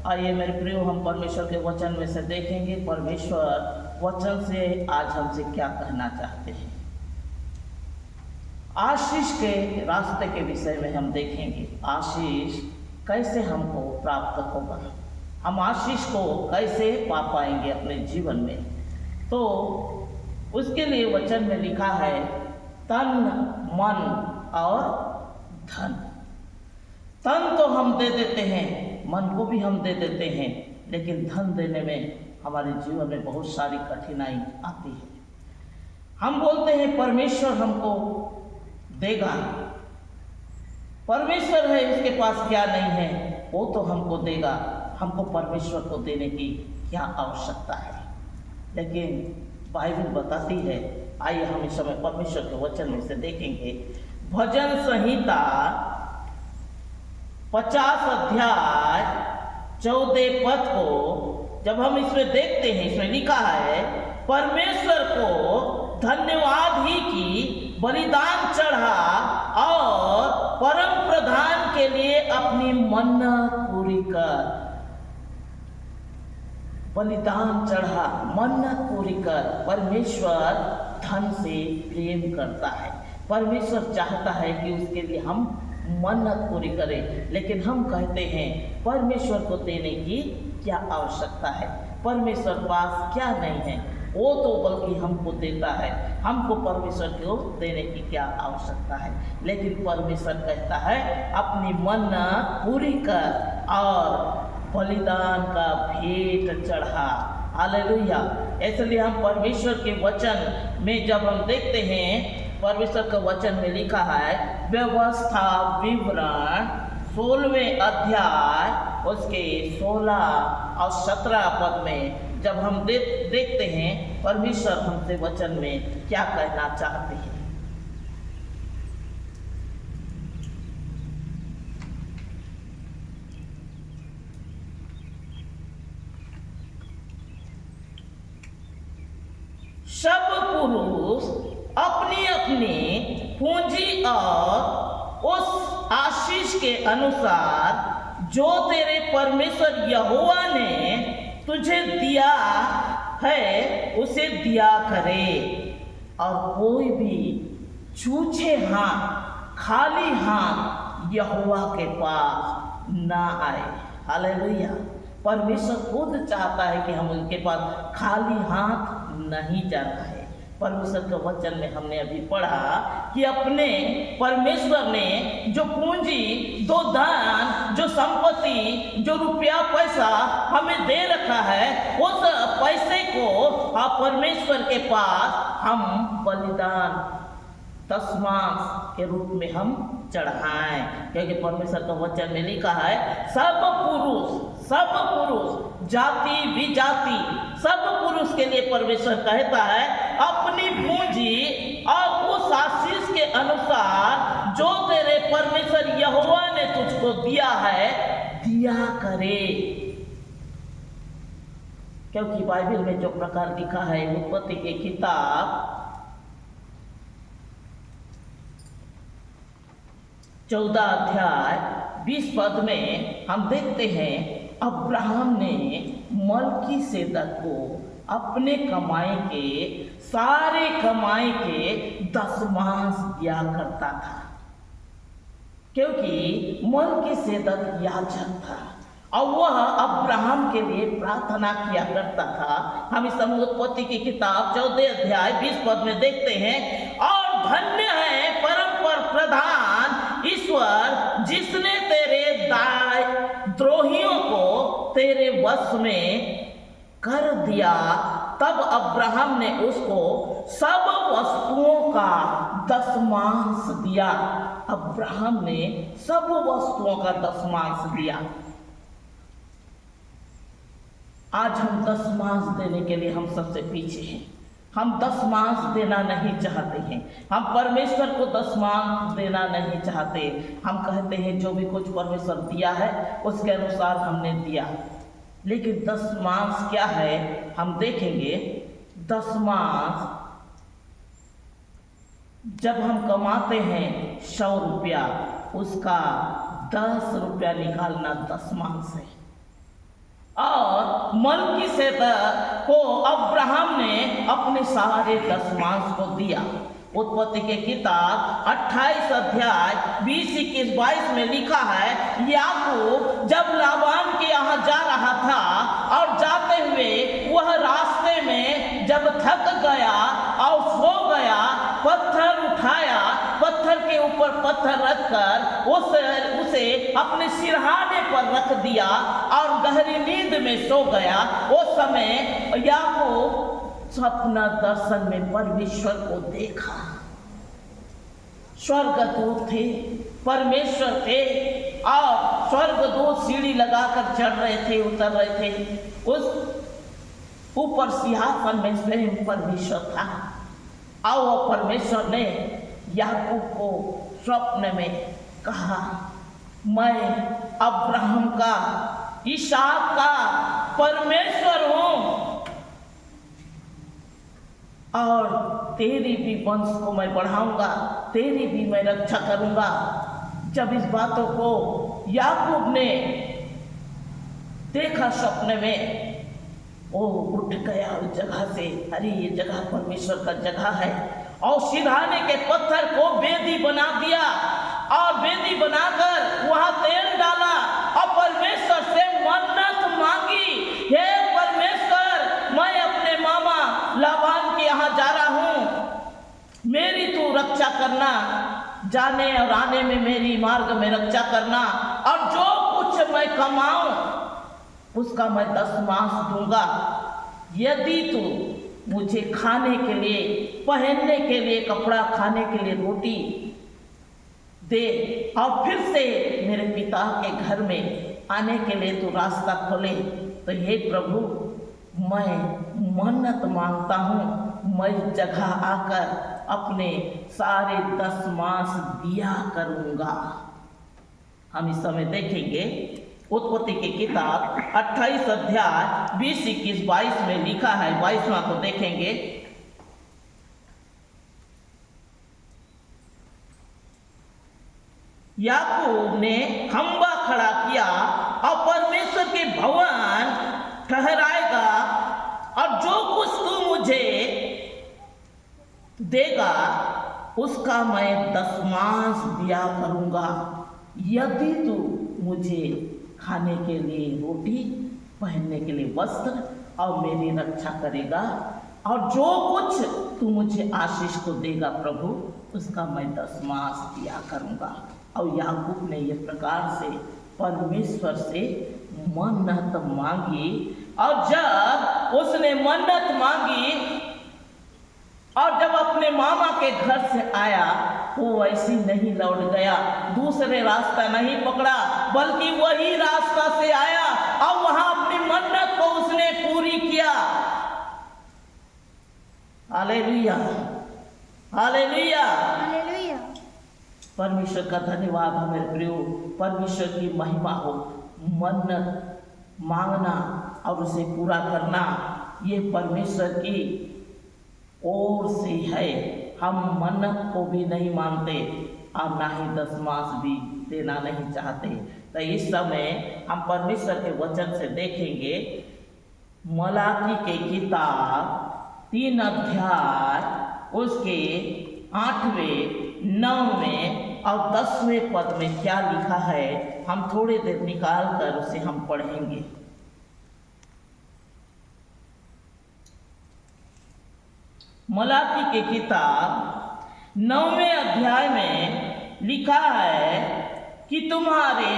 आइए मेरे प्रियो, हम परमेश्वर के वचन में से देखेंगे परमेश्वर वचन से आज हमसे क्या कहना चाहते हैं। आशीष के रास्ते के विषय में हम देखेंगे। आशीष कैसे हमको प्राप्त होगा, हम आशीष को कैसे पा पाएंगे अपने जीवन में। तो उसके लिए वचन में लिखा है तन, मन और धन। तन तो हम दे देते हैं, मन को भी हम दे देते हैं, लेकिन धन देने में हमारे जीवन में बहुत सारी कठिनाई आती है। हम बोलते हैं परमेश्वर हमको देगा, परमेश्वर है, उसके पास क्या नहीं है वो तो हमको देगा, हमको परमेश्वर को देने की क्या आवश्यकता है। लेकिन बाइबल बताती है, आइए हम इस समय परमेश्वर के वचन में से देखेंगे। भजन संहिता 50 अध्याय 14 पद को जब हम इसमें देखते हैं, इसमें लिखा है परमेश्वर को धन्यवाद ही की बलिदान चढ़ा और परम प्रधान के लिए अपनी मन्नत पूरी कर। बलिदान चढ़ा, मन्नत पूरी कर। परमेश्वर धन से प्रेम करता है, परमेश्वर चाहता है कि उसके लिए हम मन्नत पूरी करें। लेकिन हम कहते हैं परमेश्वर को देने की क्या आवश्यकता है, परमेश्वर पास क्या नहीं है, वो तो बल्कि हमको देता है, हमको परमेश्वर को देने की क्या आवश्यकता है। लेकिन परमेश्वर कहता है अपनी मन्नत पूरी कर और बलिदान का भेंट चढ़ा। हालेलुया। इसलिए हम परमेश्वर के वचन में जब हम देखते हैं, परमेश्वर के वचन में लिखा है व्यवस्था विवरण 16वें अध्याय उसके 16 और 17 पद में जब हम देखते हैं परमेश्वर हमसे वचन में क्या कहना चाहते हैं। सब पुरुष अपनी अपनी पूंजी और उस आशीष के अनुसार जो तेरे परमेश्वर यहोवा ने तुझे दिया है उसे दिया करे, और कोई भी छूछे हाथ खाली हाथ यहोवा के पास ना आए। हालेलुया। परमेश्वर खुद चाहता है कि हम उनके पास खाली हाथ नहीं जाना है। परमेश्वर के वचन में हमने अभी पढ़ा कि अपने परमेश्वर ने जो पूंजी, जो धन, जो संपत्ति, जो रुपया पैसा हमें दे रखा है, उस पैसे को परमेश्वर के पास हम बलिदान दशमांश के रूप में हम चढ़ाएं। क्योंकि परमेश्वर का वचन में लिखा है सब पुरुष जाति विजाति सब पुरुष के लिए परमेश्वर कहता है अपनी पूंजी और उस आशीष के अनुसार जो तेरे परमेश्वर यहोवा ने तुझको दिया है दिया करे। क्योंकि बाइबल में जो प्रकार लिखा है, उत्पत्ति की किताब 14 अध्याय 20 पद में हम देखते हैं अब्राहम ने मलकीसेदक को अपने कमाई के सारे कमाई के दशमांश दिया करता था, क्योंकि मलकीसेदक याजक था और वह अब्राहम के लिए प्रार्थना किया करता था। हम इस उत्पत्ति की किताब 14 अध्याय 20 पद में देखते हैं और धन्य है परम प्रधान ईश्वर जिसने तेरे द्रोहियों को तेरे वश में कर दिया। तब अब्राहम ने उसको सब वस्तुओं का दशमांश दिया। अब्राहम ने सब वस्तुओं का दशमांश दिया। आज हम दशमांश देने के लिए हम सबसे पीछे हैं। हम दशमांश देना नहीं चाहते हैं, हम परमेश्वर को दशमांश देना नहीं चाहते। हम कहते हैं जो भी कुछ परमेश्वर दिया है उसके अनुसार हमने दिया। लेकिन दशमांश क्या है हम देखेंगे। दशमांश जब हम कमाते हैं 100 रुपया, उसका 10 रुपया निकालना दशमांश है। मलकीसेदक को अब्राहम ने अपने सारे दशमांश को दिया। उत्पत्ति के किताब 28 अध्याय 20, 21, 22 में लिखा है, याकूब जब लाबान के यहाँ जा रहा था और जाते हुए वह रास्ते में जब थक गया और सो गया, पत्थर उठाया, पत्थर के ऊपर पत्थर रखकर उसे अपने सिरहाने पर रख दिया और गहरी नींद में सो गया। उस समय याकूब सपना दर्शन में परमेश्वर को देखा। स्वर्गदूत थे, परमेश्वर थे और स्वर्गदूत सीढ़ी लगाकर चढ़ रहे थे, उतर रहे थे। उस ऊपर सिंहासन में स्वयं परमेश्वर था और वह परमेश्वर ने याकूब को स्वप्न में कहा, मैं अब्राहम का, इसहाक का परमेश्वर हूँ और तेरी भी वंश को मैं बढ़ाऊंगा, तेरी भी मैं रक्षा करूंगा। जब इस बातों को याकूब ने देखा स्वप्न में, वो उठ गया उस जगह से, अरे ये जगह परमेश्वर का जगह है, और सिरहाने के पत्थर को वेदी बना दिया और वेदी बनाकर वहां तेल डाला और परमेश्वर से मन्नत मांगी, हे परमेश्वर, मैं अपने मामा लाबान के यहाँ जा रहा हूँ, मेरी तू रक्षा करना, जाने और आने में मेरी मार्ग में रक्षा करना, और जो कुछ मैं कमाऊं उसका मैं दशमांश दूंगा। यदि तू मुझे खाने के लिए, पहनने के लिए कपड़ा, खाने के लिए रोटी दे और फिर से मेरे पिता के घर में आने के लिए तू रास्ता खोले, तो हे प्रभु, मैं मन्नत मांगता हूँ, मैं जगह आकर अपने सारे दशमांश दिया करूँगा। हम इस समय देखेंगे उत्पत्ति की किताब 28 अध्याय 20, 21, 22 में लिखा है। 22वां को देखेंगे। याकूब ने खंबा खड़ा किया और परमेश्वर के भवन ठहराएगा, और जो कुछ तू मुझे देगा उसका मैं दशमांश दिया करूंगा। यदि तू मुझे खाने के लिए रोटी, पहनने के लिए वस्त्र और मेरी रक्षा करेगा, और जो कुछ तू मुझे आशीष को देगा प्रभु, उसका मैं दशमांश दिया करूंगा। और याकूब ने यह प्रकार से परमेश्वर से मन्नत मांगी, और जब उसने मन्नत मांगी और जब अपने मामा के घर से आया, वो वैसी नहीं लौट गया, दूसरे रास्ता नहीं पकड़ा, बल्कि वही रास्ता से आया और वहां अपनी मन्नत को उसने पूरी किया। Hallelujah, hallelujah, hallelujah. परमेश्वर का धन्यवाद हो मेरे प्रियो, परमेश्वर की महिमा हो। मन्नत मांगना और उसे पूरा करना, ये परमेश्वर की ओर से है। हम मन्नत को भी नहीं मानते और ना ही दशमांश भी देना नहीं चाहते। तो इस समय हम परमेश्वर के वचन से देखेंगे मलाकी के किताब 3 अध्याय उसके 8वें, 9वें और 10वें पद में क्या लिखा है। हम थोड़ी देर निकाल कर उसे हम पढ़ेंगे। मलाकी के किताब 9वें अध्याय में लिखा है कि तुम्हारे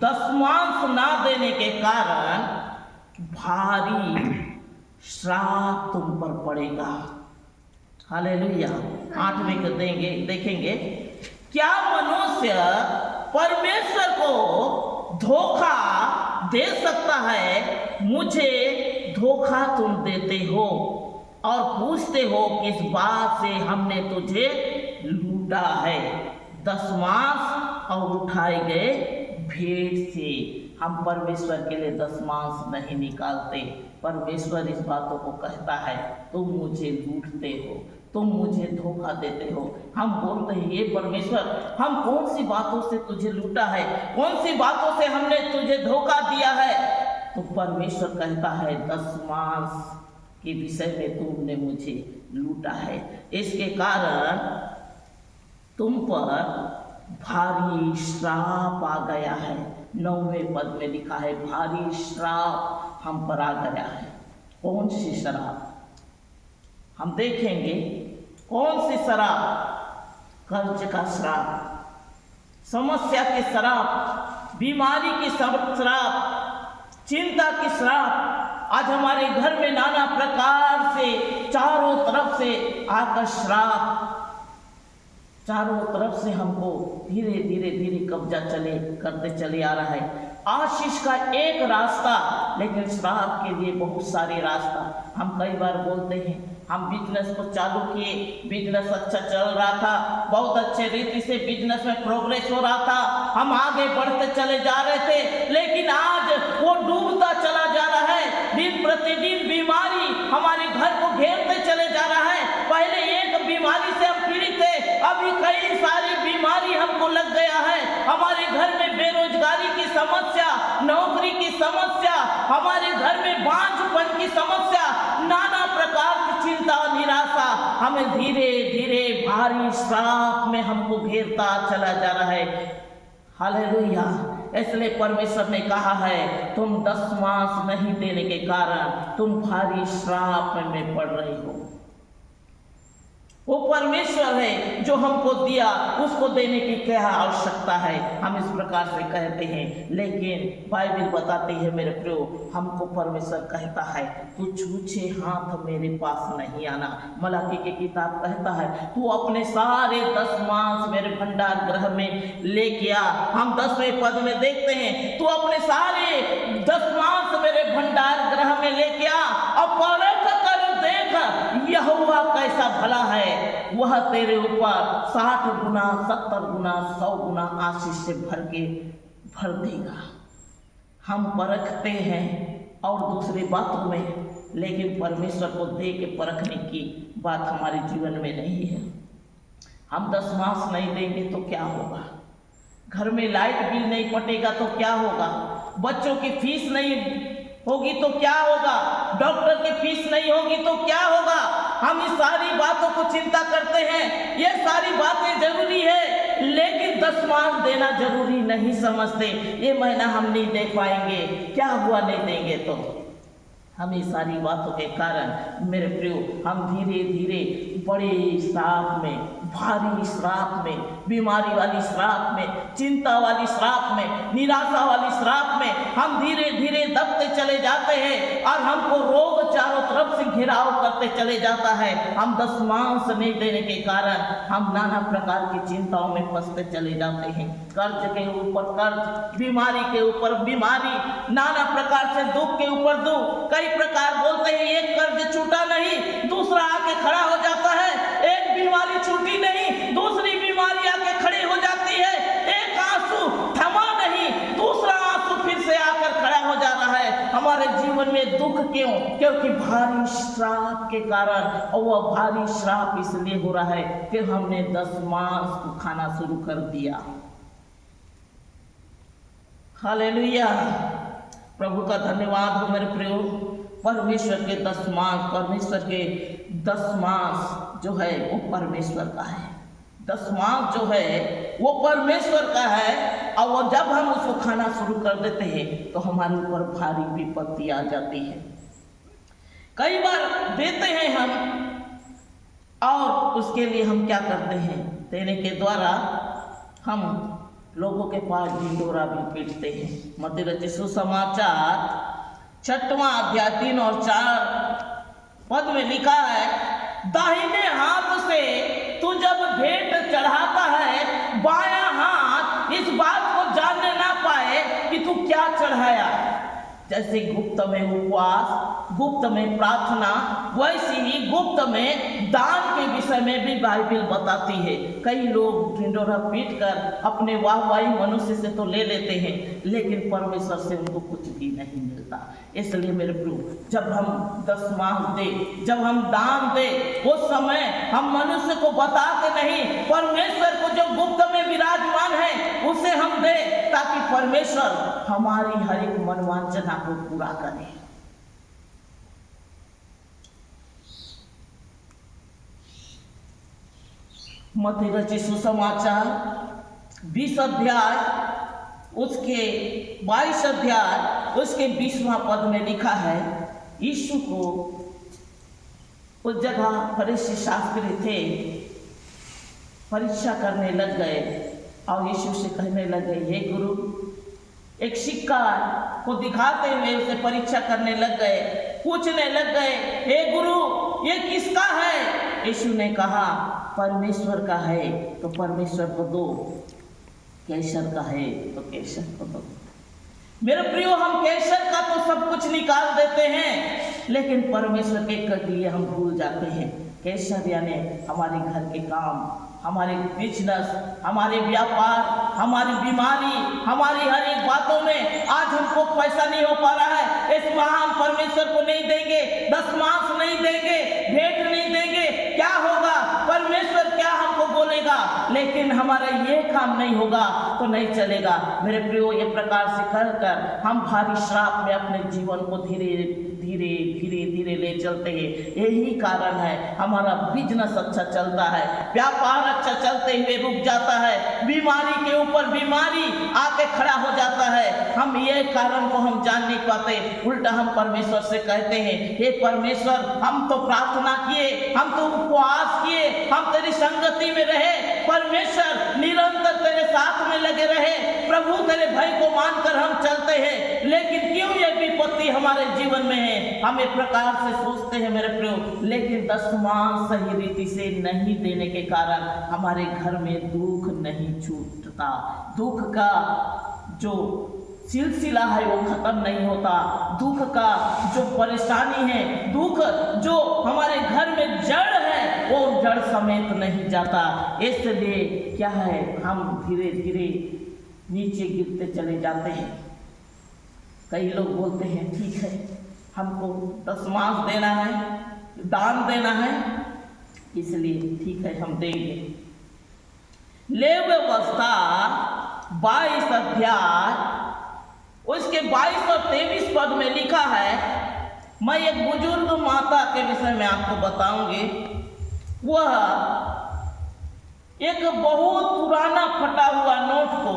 दशमांश ना देने के कारण भारी श्राप तुम पर पड़ेगा। हालेलुया। 8वें को देखेंगे। क्या मनुष्य परमेश्वर को धोखा दे सकता है? मुझे धोखा तुम देते हो और पूछते हो किस बात से हमने तुझे लूटा है? दशमांश और उठाए गए भेंट से। हम परमेश्वर के लिए दशमांश नहीं निकालते। परमेश्वर इस बातों को कहता है, तुम मुझे लूटते हो, तुम मुझे धोखा देते हो। हम बोलते हैं, ये परमेश्वर, हम कौन सी बातों से तुझे लूटा है, कौन सी बातों से हमने तुझे धोखा दिया है? तो परमेश्वर कहता है 10 मास के विषय में तुमने मुझे लूटा है, इसके कारण तुम पर भारी श्राप आ गया है। 9वें पद में लिखा है भारी श्राप हम पर आ गया है। कौन सी श्राप? हम देखेंगे कौन सी श्राप? कर्ज का श्राप, समस्या के श्राप, बीमारी की श्राप, चिंता की श्राप। आज हमारे घर में नाना प्रकार से चारों तरफ से आकर श्राप चारों तरफ से हमको धीरे धीरे कब्जा करते चले आ रहा है। आशीष का एक रास्ता, लेकिन श्राप के लिए बहुत सारे रास्ता। हम कई बार बोलते हैं हम बिजनेस को चालू किए, बिजनेस अच्छा चल रहा था, बहुत अच्छे रीति से बिजनेस में प्रोग्रेस हो रहा था, हम आगे बढ़ते चले जा रहे थे, लेकिन आज वो डूबता चला जा रहा है। दिन प्रतिदिन बीमारी हमारे घर को घेरते चले जा रहा है। पहले एक बीमारी से हम पीड़ित थे, अभी कई सारी बीमारी हमको लग गया है। हमारे घर में बेरोजगारी की समस्या, नौकरी की समस्या, हमारे घर में बांझपन की समस्या, नाना प्रकार की चिंता और निराशा हमें धीरे धीरे भारी श्राप में हमको घेरता चला जा रहा है। हालेलुया। इसलिए परमेश्वर ने कहा है तुम 10 मास नहीं देने के कारण तुम भारी श्राप में पड़ रहे हो। वो परमेश्वर है जो हमको दिया, उसको देने की क्या आवश्यकता है? हम इस प्रकार से कहते हैं, लेकिन बाइबल बताती है मेरे प्रियो, हमको परमेश्वर कहता है तू छूछे हाथ मेरे पास नहीं आना। मलाकी की किताब कहता है तू अपने सारे 10 मास मेरे भंडार गृह में लेके आ। हम 10वें पद में देखते हैं तू अपने सारे 10 मास मेरे भंडार गृह में लेके आ और परख कर देख यहोवा कैसा भला है, वह तेरे ऊपर 60 गुना 70 गुना 100 गुना आशीष से भर देगा। हम परखते हैं और दूसरी बातों में, लेकिन परमेश्वर को दे के परखने की बात हमारे जीवन में नहीं है। हम 10 मास नहीं देंगे तो क्या होगा? घर में लाइट बिल नहीं पटेगा तो क्या होगा? बच्चों की फीस नहीं होगी तो क्या होगा? डॉक्टर की फीस नहीं होगी तो क्या होगा? हम इस सारी बातों को चिंता करते हैं, ये सारी बातें जरूरी है, लेकिन 10 मास देना जरूरी नहीं समझते। ये महीना हम नहीं दे पाएंगे, क्या हुआ नहीं देंगे तो? हम इस सारी बातों के कारण मेरे प्रियो हम धीरे धीरे बड़े श्राप में, भारी श्राप में, बीमारी वाली श्राप में, चिंता वाली श्राप में, निराशा वाली श्राप में हम धीरे धीरे दबते चले जाते हैं और हमको रोग चारों तरफ से घिराव करते चले जाता है। हम 10 मास नहीं देने के कारण हम नाना प्रकार की चिंताओं में फंसते चले जाते हैं। कर्ज के ऊपर कर्ज, बीमारी के ऊपर बीमारी, नाना प्रकार से दुख के ऊपर दुख। कई प्रकार बोलते हैं एक कर्ज छूटा नहीं, दूसरा आके खड़ा हो जाता है। एक बीमारी छूटी नहीं, दूसरी बीमारी आके खड़ी हो जाती है। एक आंसू थमा नहीं, दूसरा आंसू फिर से आकर खड़ा हो जा रहा है। हमारे जीवन में दुख क्यों? क्योंकि भारी श्राप के कारण। और वह भारी श्राप इसलिए हो रहा है कि हमने 10 मास को खाना शुरू कर दिया। हालेलुया। प्रभु का धन्यवाद हो मेरे प्रियो। परमेश्वर के 10 मास, परमेश्वर के 10 मास जो है वो परमेश्वर का है। 10 मास जो है वो परमेश्वर का है। और वो जब हम उसको खाना शुरू कर देते हैं तो हमारे ऊपर भारी विपत्ति आ जाती है। कई बार देते हैं हम और उसके लिए हम क्या करते हैं? देने के द्वारा हम लोगों के पास ढिंढोरा भी पीटते हैं। मत्ती रचित सुसमाचार 6वां अध्याय 3 और 4 पद में लिखा है, दाहिने हाथ से तू जब भेंट चढ़ाता है, बायां हाथ इस बात को जानने ना पाए कि तू क्या चढ़ाया। जैसे गुप्त में उपवास, गुप्त में प्रार्थना, वैसे ही गुप्त में दान के विषय में भी बाइबल बताती है। कई लोग ढिंढोरा पीट कर अपने वाहवाही मनुष्य से तो ले लेते हैं, लेकिन परमेश्वर से उनको कुछ भी नहीं मिलता। इसलिए मेरे प्रभु, जब हम 10 मास दे, जब हम दान दे, उस समय हम मनुष्य को बताते नहीं, परमेश्वर को जो गुप्त में विराजमान है उसे हम दे, ताकि परमेश्वर हमारी हर एक मनोवांछना को पूरा करे। मत्ती रचित सुसमाचार 20 अध्याय उसके 22 अध्याय उसके 20वां पद में लिखा है, यीशु को उस जगह फरीसी शास्त्री थे, परीक्षा करने लग गए और यीशु से कहने लगे, हे गुरु, एक सिक्का को दिखाते हुए उसे परीक्षा करने लग गए, पूछने लग गए, हे गुरु, ये किसका है? यीशु ने कहा, परमेश्वर का है तो परमेश्वर को दो, कैसर का है तो कैसर को दो। मेरे प्रियो, हम कैसर का तो सब कुछ निकाल देते हैं, लेकिन परमेश्वर के लिए हम भूल जाते हैं। कैसर यानी हमारे घर के काम, हमारे बिजनेस, हमारे व्यापार, हमारी बीमारी, हमारी हर एक बातों में आज हमको पैसा नहीं हो पा रहा है, इस माह हम परमेश्वर को नहीं देंगे, दशमांश नहीं देंगे, भेंट नहीं देंगे, क्या होगा? परमेश्वर क्या हमको बोलेगा? लेकिन हमारा ये काम नहीं होगा तो नहीं चलेगा। मेरे प्रियो, ये प्रकार से कर कर हम भारी श्राप में अपने जीवन को धीरे धीरे ले चलते हैं। यही कारण है हमारा बिजनेस अच्छा चलता है, व्यापार अच्छा चलते हुए रुक जाता है, बीमारी के ऊपर बीमारी आके खड़ा हो जाता है। हम ये कारण को हम जान नहीं पाते, उल्टा हम परमेश्वर से कहते हैं, हे परमेश्वर, हम तो प्रार्थना किए, हम तो उपवास किए, हम तेरी संगति में रहे, परमेश्वर निरंतर तेरे साथ में लगे रहे, प्रभु तेरे भय को मानकर हम चलते हैं, लेकिन क्यों ये विपत्ति हमारे जीवन में है? हम एक प्रकार से सोचते हैं मेरे प्रियो, लेकिन दशमांश सही रीति से नहीं देने के कारण हमारे घर में दुख नहीं छूटता, दुख का जो सिलसिला है वो खत्म नहीं होता, दुख का जो परेशानी है, दुख जो हमारे घर में जड़ है वो जड़ समेत नहीं जाता। इसलिए क्या है, हम धीरे धीरे नीचे गिरते चले जाते हैं। कई लोग बोलते हैं, ठीक है, हमको दशमांश देना है, दान देना है, इसलिए ठीक है हम देंगे। लेवी व्यवस्था 22 अध्याय उसके 22 और 23 पद में लिखा है, मैं एक बुजुर्ग माता के विषय में आपको बताऊंगी। वह एक बहुत पुराना फटा हुआ नोट को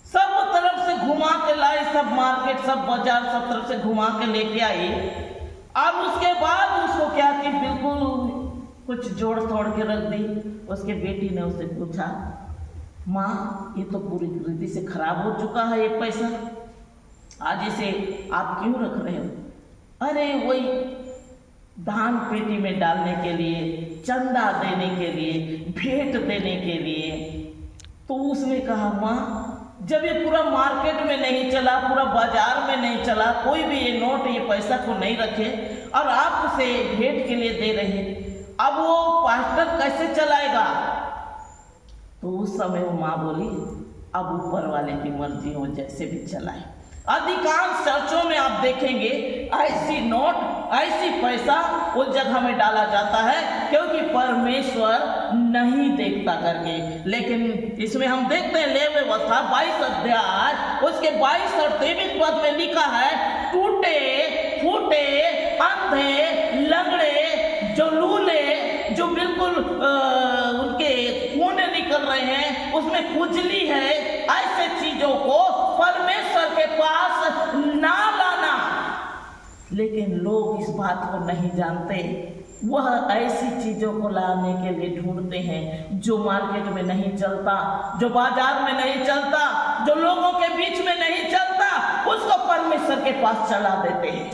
सब तरफ से घुमा के लाई, सब मार्केट, सब बाजार, सब तरफ से घुमा के लेके आई, और उसके बाद उसको क्या कि बिल्कुल कुछ जोड़ तोड़ के रख दी। उसके बेटी ने उससे पूछा, माँ, ये तो पूरी रीति से खराब हो चुका है, ये पैसा आज इसे आप क्यों रख रहे हो? अरे वही दान पेटी में डालने के लिए, चंदा देने के लिए, भेंट देने के लिए। तो उसने कहा, माँ, जब ये पूरा मार्केट में नहीं चला, पूरा बाजार में नहीं चला, कोई भी ये नोट, ये पैसा को नहीं रखे और आप उसे भेंट के लिए दे रहे, अब वो पास्टर कैसे चलाएगा? तो उस समय वो माँ बोली, अब ऊपर वाले की मर्जी हो, जैसे भी चलाए। अधिकांश चर्चों में आप देखेंगे ऐसी नोट, ऐसी पैसा उस जगह में डाला जाता है क्योंकि परमेश्वर नहीं देखता करके। लेकिन इसमें हम देखते हैं लेवी व्यवस्था 22 अध्याय उसके 22 और 23 पद में लिखा है, टूटे फूटे, अंधे, लंगड़े, जो लूले, जो बिल्कुल उनके खून निकल रहे हैं, उसमें खुजली है, ऐसे चीजों को परमेश्वर के पास ना लाना। लेकिन लोग इस बात को नहीं जानते, वह ऐसी चीजों को लाने के लिए ढूंढते हैं जो मार्केट में नहीं चलता, जो बाजार में नहीं चलता, जो लोगों के बीच में नहीं चलता, उसको परमेश्वर के पास चला देते हैं,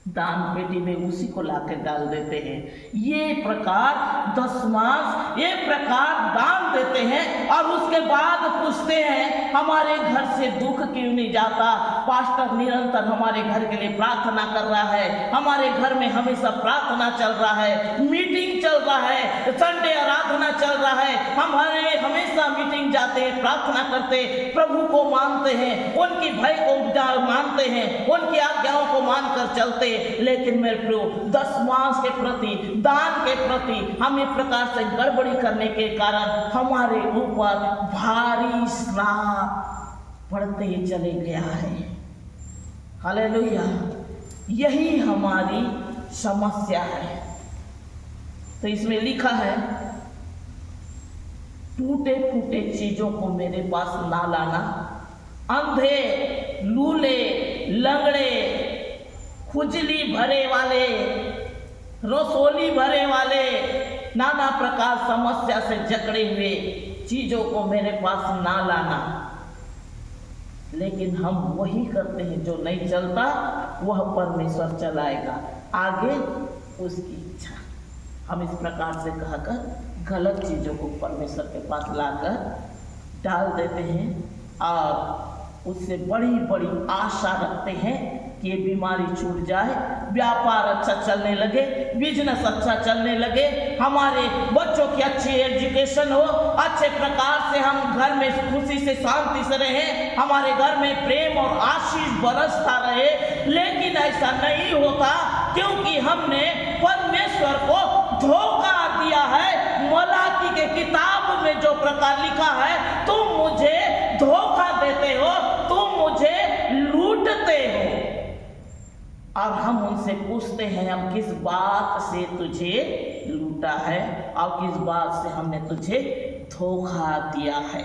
दान पेटी में उसी को लाकर डाल देते हैं। ये प्रकार दशमांश, ये प्रकार दान देते हैं और उसके बाद पूछते हैं, हमारे घर से दुख क्यों नहीं जाता? पास्टर निरंतर हमारे घर के लिए प्रार्थना कर रहा है, हमारे घर में हमेशा प्रार्थना चल रहा है, मीटिंग चल रहा है, संडे आराधना चल रहा है, हम हमेशा मीटिंग जाते हैं, प्रार्थना करते, प्रभु को मानते हैं, उनकी भय को मानते मानते हैं, उनकी आज्ञाओं को मानकर चलते हैं, लेकिन मेरे प्रियो दशमांश के प्रति, दान के प्रति हम इस प्रकार से गड़बड़ी करने के कारण हमारे ऊपर भारी श्राप पड़ते ही चले गया है। हालेलुया, यही हमारी समस्या है। तो इसमें लिखा है, टूटे फूटे चीजों को मेरे पास ना लाना, अंधे, लूले, लंगड़े, खुजली भरे वाले, रसोली भरे वाले, नाना प्रकार समस्या से जकड़े हुए चीजों को मेरे पास ना लाना। लेकिन हम वही करते हैं जो नहीं चलता, वह परमेश्वर चलाएगा, आगे उसकी इच्छा। हम इस प्रकार से कहकर गलत चीज़ों को परमेश्वर के पास लाकर डाल देते हैं और उससे बड़ी बड़ी आशा रखते हैं कि ये बीमारी छूट जाए, व्यापार अच्छा चलने लगे, बिजनेस अच्छा चलने लगे, हमारे बच्चों की अच्छी एजुकेशन हो, अच्छे प्रकार से हम घर में खुशी से शांति से रहें, हमारे घर में प्रेम और आशीष बरसता रहे। लेकिन ऐसा नहीं होता, क्योंकि हमने परमेश्वर को धोखा दिया है। मलाकी के किताब में जो प्रकार लिखा है, तुम मुझे धोखा देते हो, तुम मुझे लूटते हो। और हम उनसे पूछते हैं, हम किस बात से तुझे लूटा है और किस बात से हमने तुझे धोखा दिया है।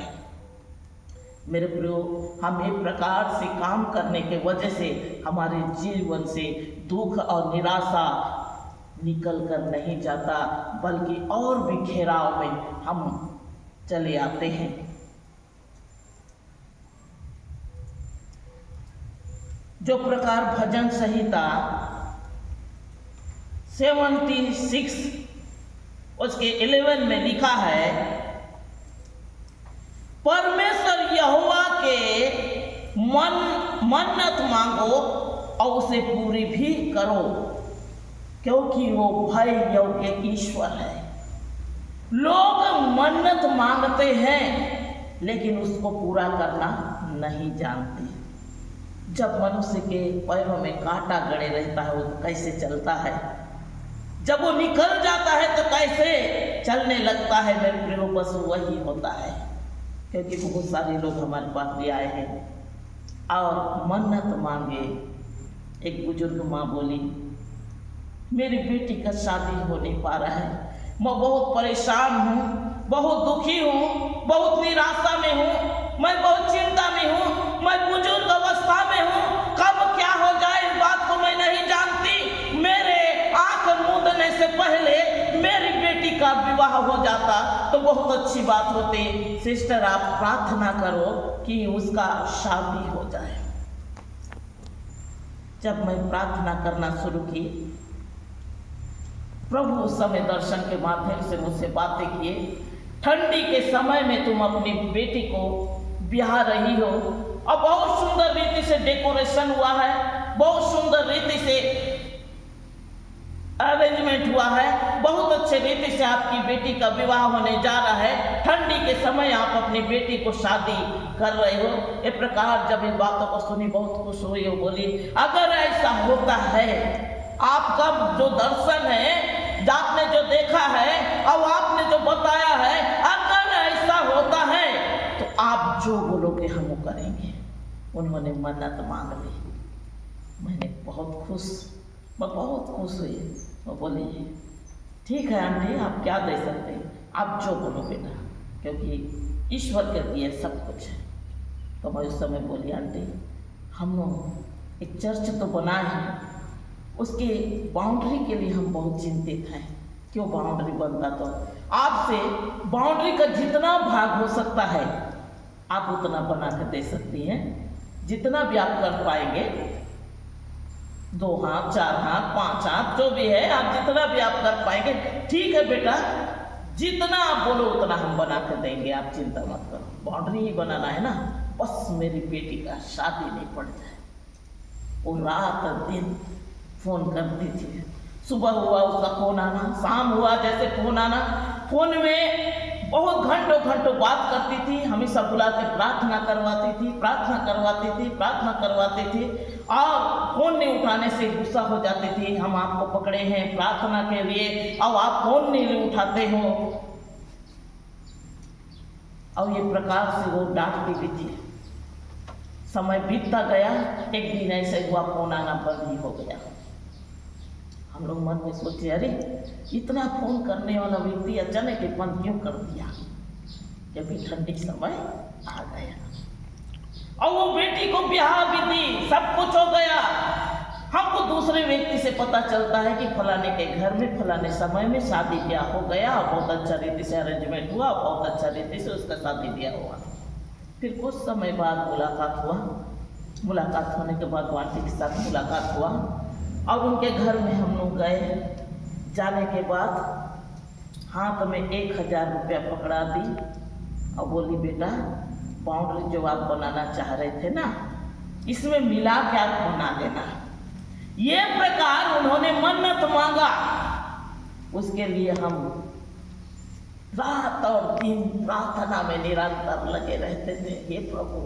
मेरे प्रियो, हम एक प्रकार से काम करने के वजह से हमारे जीवन से दुख और निराशा निकल कर नहीं जाता, बल्कि और भी घेराव में हम चले आते हैं। जो प्रकार भजन संहिता 76 उसके 11 में लिखा है, परमेश्वर यहोवा के मन्नत मांगो और उसे पूरी भी करो, क्योंकि वो भय योग्य ईश्वर है। लोग मन्नत मांगते हैं, लेकिन उसको पूरा करना नहीं जानते। जब मनुष्य के पैरों में कांटा गड़े रहता है, वो कैसे चलता है? जब वो निकल जाता है तो कैसे चलने लगता है? मेरे प्रियो, बस वही होता है। क्योंकि बहुत सारे लोग हमारे पास भी आए हैं और मन्नत मांगे। एक बुजुर्ग माँ बोली, मेरी बेटी का शादी हो नहीं पा रहा है, मैं बहुत परेशान हूँ, बहुत दुखी हूँ, बहुत निराशा में हूँ, मैं बहुत चिंता में हूँ, मैं बुजुर्ग अवस्था में हूँ, कब क्या हो जाए इस बात को मैं नहीं जानती। मेरे आंख मूंदने से पहले मेरी बेटी का विवाह हो जाता तो बहुत अच्छी बात होती। सिस्टर, आप प्रार्थना करो कि उसका शादी हो जाए। जब मैं प्रार्थना करना शुरू की, प्रभु उस समय दर्शन के माध्यम से मुझसे बातें किए। ठंडी के समय में तुम अपनी बेटी को ब्याह रही हो और बहुत सुंदर रीति से डेकोरेशन हुआ है, बहुत सुंदर रीति से अरेंजमेंट हुआ है, बहुत अच्छे रीति से आपकी बेटी का विवाह होने जा रहा है। ठंडी के समय आप अपनी बेटी को शादी कर रहे हो। इस प्रकार जब इन बातों को सुनी, बहुत खुश हुई। वो बोली, अगर ऐसा होता है, आपका जो दर्शन है, आपने जो देखा है और आपने जो बताया है, अगर ऐसा होता है तो आप जो बोलोगे हम वो करेंगे। उन्होंने मन्नत मांग ली। मैं बहुत खुश हुई। वो बोली, ठीक है आंटी, आप क्या दे सकते हैं, आप जो बोलो बेटा, क्योंकि ईश्वर के दिए सब कुछ है। तो मैं उस समय बोली, आंटी, हम लोग एक चर्च तो बनाए हैं, उसके बाउंड्री के लिए हम बहुत चिंतित हैं। क्यों बाउंड्री बनता? तो आपसे बाउंड्री का जितना भाग हो सकता है आप उतना बना कर दे सकती हैं, जितना भी आप कर पाएंगे, 2 हाथ, 4 हाथ, 5 हाथ, जो भी है, आप जितना भी आप कर पाएंगे। ठीक है बेटा, जितना आप बोलो उतना हम बना कर देंगे, आप चिंता मत करो। बाउंड्री ही बनाना है ना, बस मेरी बेटी का शादी नहीं पड़ जाए। वो रात दिन फोन करती थी, सुबह हुआ उसका फोन आना, शाम हुआ जैसे फोन आना, फोन में बहुत घंटों घंटों बात करती थी, हमेशा बुला के प्रार्थना करवाती थी, प्रार्थना करवाती थी, प्रार्थना करवाती थी। और फोन नहीं उठाने से गुस्सा हो जाती थी, हम आपको पकड़े हैं प्रार्थना के लिए, अब आप फोन नहीं उठाते हो। और ये प्रकार से वो डांटती भी थी। समय बीतता गया, एक दिन ऐसे हुआ फोन आना बंद ही हो गया। हम लोग मन में सोचे, अरे इतना फोन करने वाला व्यक्ति अचानक बंद क्यों कर दिया, जबकि ठंडी समय आ गया और वो बेटी को ब्याह भी दी, सब कुछ हो गया। हमको दूसरे व्यक्ति से पता चलता है कि फलाने के घर में फलाने समय में शादी ब्याह हो गया, बहुत अच्छा रीति से अरेंजमेंट हुआ, बहुत अच्छा रीति से उसका शादी ब्याह हुआ। फिर कुछ समय बाद मुलाकात हुआ। मुलाकात होने के बाद आंटी के साथ मुलाकात हुआ और उनके घर में हम लोग गए। जाने के बाद हाथ में 1000 रुपया पकड़ा दी और बोली, बेटा बाउंड्री जो आप बनाना चाह रहे थे ना, इसमें मिला के आप बना देना। ये प्रकार उन्होंने मन्नत मांगा। उसके लिए हम रात और दिन प्रार्थना में निरंतर लगे रहते थे। हे प्रभु,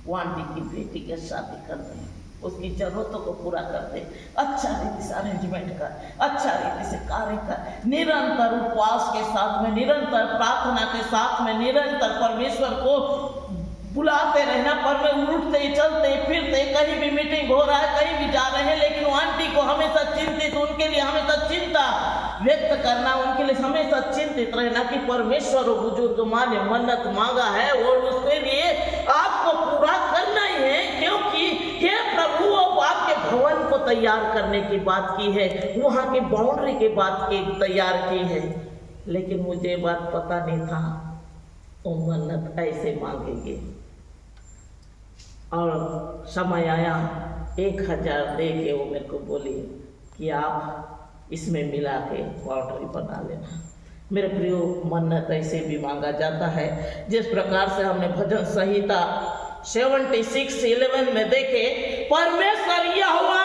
वो आंटी की बेटी के शादी कर दे, उसकी जरूरतों को पूरा कर दे, अच्छा रीति से अरेंजमेंट कर, अच्छा रीति से कार्य कर। निरंतर उपवास के साथ में, निरंतर प्रार्थना के साथ में, निरंतर परमेश्वर को बुलाते रहना। पर में उठते चलते फिरते, कहीं भी मीटिंग हो रहा है, कहीं भी जा रहे हैं, लेकिन वो आंटी को हमेशा चिंतित, उनके लिए हमेशा चिंता व्यक्त करना, उनके लिए हमेशा चिंतित रहना कि परमेश्वर और बुजुर्ग माँ ने मन्नत मांगा है और उसके लिए आपको पूरा करना ही है, क्योंकि हे प्रभु अब आपके भवन को तैयार करने की बात की है, वहाँ की बाउंड्री की बात की तैयार की है। लेकिन मुझे बात पता नहीं था वो मन्नत ऐसे मांगेंगे। और समय आया, 1000 दे के वो मेरे को बोली कि आप इसमें मिला के बाउंड्री बना लेना। मेरे प्रियो, मन्नत ऐसे भी मांगा जाता है जिस प्रकार से हमने भजन संहिता 76:11 में देखे, परमेश्वर यहोवा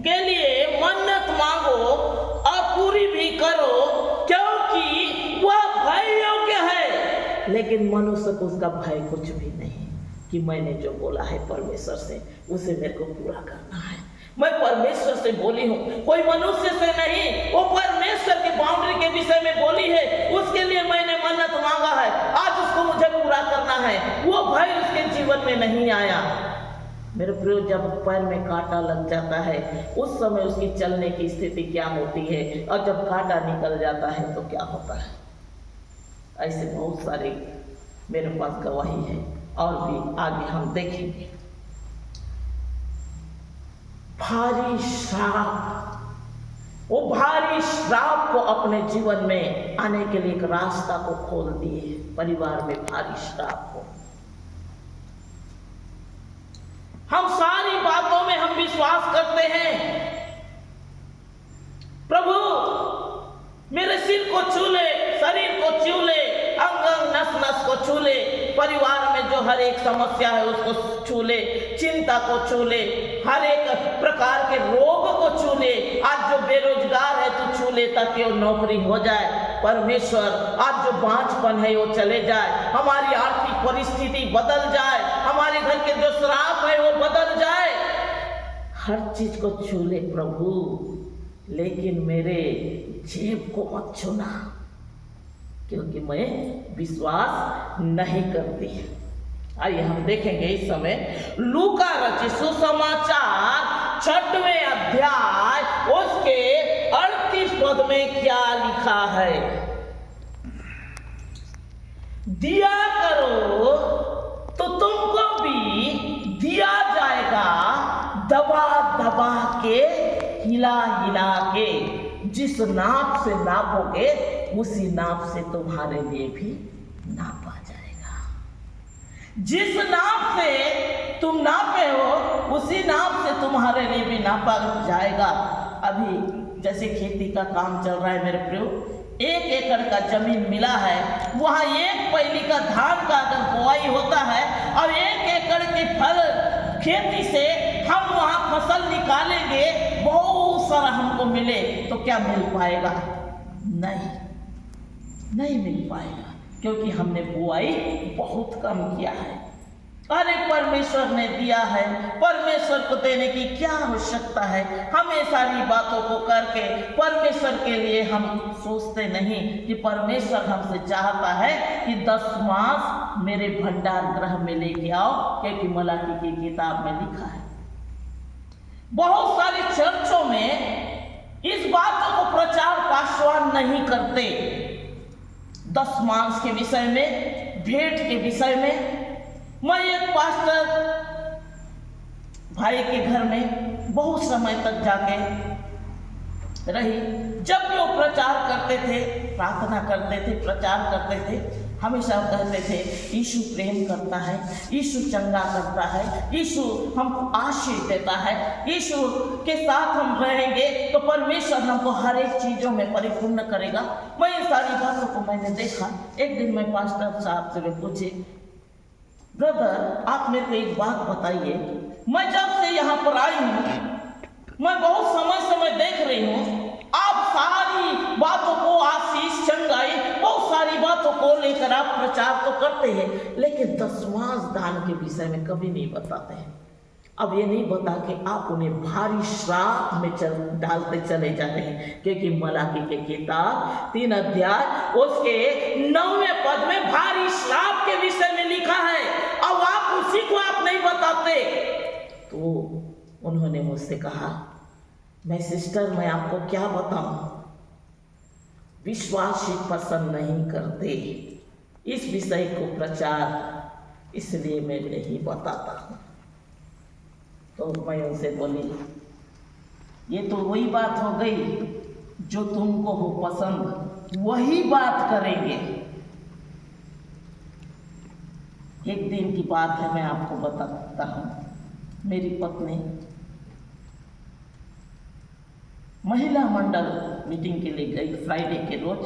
के लिए मन्नत मांगो और पूरी भी करो, क्योंकि वह भय योग्य है। लेकिन मनुष्य को उसका भय कुछ भी नहीं कि मैंने जो बोला है परमेश्वर से, उसे मेरे को पूरा करना है। मैं परमेश्वर से बोली हूँ, कोई मनुष्य से नहीं, वो परमेश्वर की बाउंड्री के विषय में बोली है, उसके लिए मैंने मन्नत मांगा है, आज उसको मुझे पूरा करना है। वो भय उसके जीवन में नहीं आया। मेरे प्रियो, जब पैर में कांटा लग जाता है उस समय उसकी चलने की स्थिति क्या होती है, और जब कांटा निकल जाता है तो क्या होता है। ऐसे बहुत सारे मेरे पास गवाही है और भी आगे हम देखेंगे। भारी श्राप, वो भारी श्राप को अपने जीवन में आने के लिए एक रास्ता को खोल दिए। परिवार में भारी श्राप हो, हम सारी बातों में हम विश्वास करते हैं, प्रभु मेरे सिर को छू ले, शरीर को छू ले, अंग अंग नस नस को छू ले, परिवार में जो हर एक समस्या है उसको छू ले, चिंता को छू ले, हर एक प्रकार के रोग को छू ले। आज जो बेरोजगार है तो छू ले ताकि वो नौकरी हो जाए। परमेश्वर, आज जो बांझपन है वो चले जाए, हमारी आर्थिक परिस्थिति बदल जाए, हमारे घर के जो श्राप है वो बदल जाए। हर चीज को छू ले प्रभु, लेकिन मेरे जेब को मत छूना, क्योंकि मैं विश्वास नहीं करती। आइए हम देखेंगे इस समय लूका रचित सुसमाचार 6वें अध्याय उसके 38 पद में क्या लिखा है। दिया करो तो तुमको भी दिया जाएगा, दबा दबा के, हिला हिला के, जिस नाप से नापोगे उसी नाप से तुम्हारे लिए भी नापा जाएगा। जिस नाप से तुम नापे हो उसी नाप से तुम्हारे लिए भी नापा जाएगा। अभी जैसे खेती का काम चल रहा है मेरे प्रियो, 1 एकड़ का जमीन मिला है, वहाँ 1 पैली का धान का अगर बुआई होता है और 1 एकड़ की फल खेती से हम वहाँ फसल निकालेंगे, बहुत सारा हमको मिले तो क्या मिल पाएगा? नहीं। नहीं मिल पाएगा, क्योंकि हमने बुआई बहुत कम किया है। अरे परमेश्वर ने दिया है, परमेश्वर को देने की क्या आवश्यकता है। हमें सारी बातों को करके परमेश्वर के लिए हम सोचते नहीं कि परमेश्वर हमसे चाहता है कि 10 मास मेरे भंडार गृह में लेके आओ, क्योंकि मलाकी की किताब में लिखा है। बहुत सारी चर्चों में इस बातों को प्रचार पासवान नहीं करते। 10 मास के विषय में, भेंट के विषय में। मैं एक पास्टर भाई के घर में बहुत समय तक जाके रही। जब भी वो प्रचार करते थे, प्रार्थना करते थे, प्रचार करते थे, हमेशा कहते थे यीशु प्रेम करता है, यीशु चंगा करता है, यीशु हमको आशीष देता है, यीशु के साथ हम रहेंगे तो परमेश्वर हमको हर एक चीज़ों में परिपूर्ण करेगा। मैं इन सारी बातों को मैंने देखा। एक दिन मैं पास्टर साहब से पूछे, ब्रदर आप मेरे को एक बात बताइए, मैं जब से यहाँ पर आई हूँ, मैं बहुत समय देख रही हूँ, आप सारी बातों को आशीष चंगाई, बहुत सारी बातों को लेकर आप प्रचार तो करते हैं, लेकिन 10 मास दान के विषय में कभी नहीं बताते हैं। अब ये नहीं बता कि आप उन्हें भारी श्राप में डालते चले जाते हैं, क्योंकि मलाकी की किताब 3 अध्याय उसके 9वें पद में भारी श्राप के विषय में लिखा है। अब आप उसी को आप नहीं बताते। तो उन्होंने मुझसे कहा, मैं सिस्टर मैं आपको क्या बताऊं, विश्वासी पसंद नहीं करते इस विषय को प्रचार, इसलिए मैं नहीं बताता हूं। तो मैं उनसे बोली, ये तो वही बात हो गई जो तुमको हो पसंद, वही बात करेंगे। एक दिन की बात है, मैं आपको बताता हूँ। मेरी पत्नी महिला मंडल मीटिंग के लिए गई फ्राइडे के रोज,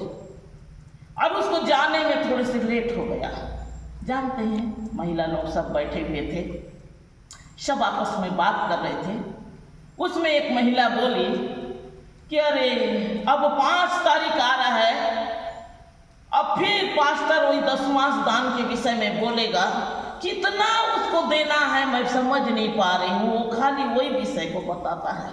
और उसको जाने में थोड़े से लेट हो गया। जानते हैं महिला लोग सब बैठे हुए थे, सब आपस में बात कर रहे थे। उसमें एक महिला बोली कि अरे अब 5 तारीख आ रहा है, अब फिर पास्टर वही 10 मास दान के विषय में बोलेगा, कितना उसको देना है मैं समझ नहीं पा रही हूँ, वो खाली वही विषय को बताता है।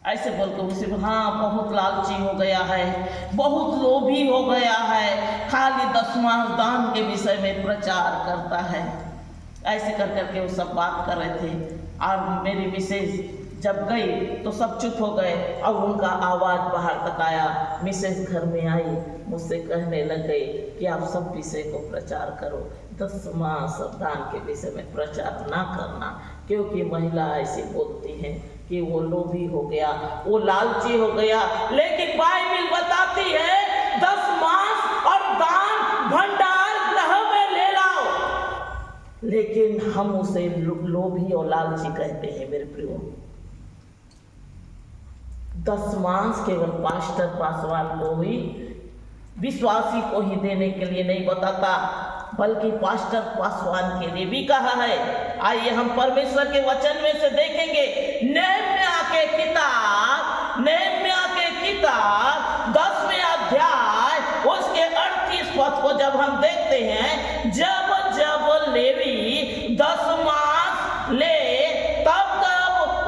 ऐसे बोलकर उसे, हाँ बहुत लालची हो गया है, बहुत लोभी हो गया है, खाली 10 मास दान के विषय में प्रचार करता है। ऐसे कर करके वो सब बात कर रहे थे। और मेरी मिसेज जब गई तो सब चुप हो गए, और उनका आवाज़ बाहर तक आया। मिसेज घर में आई, मुझसे कहने लग गई कि आप सब विषय को प्रचार करो, 10 मास दान के विषय में प्रचार ना करना, क्योंकि महिला ऐसी बोलती हैं कि वो लोभी हो गया, वो लालची हो गया। लेकिन बाइबिल बताती है 10 मास और दान भंडार गृह में ले लाओ, लेकिन हम उसे लोभी और लालची कहते हैं। मेरे प्रियो, 10 मास केवल पास्टर पासवान को ही, विश्वासी को ही देने के लिए नहीं बताता, बल्कि पास्टर पासवान के लिए भी कहा है। आइए हम परमेश्वर के वचन में से देखेंगे। नेहम्याह के किताब 10वें अध्याय उसके 38 पद को जब हम देखते हैं, जब लेवी 10 मास ले, तब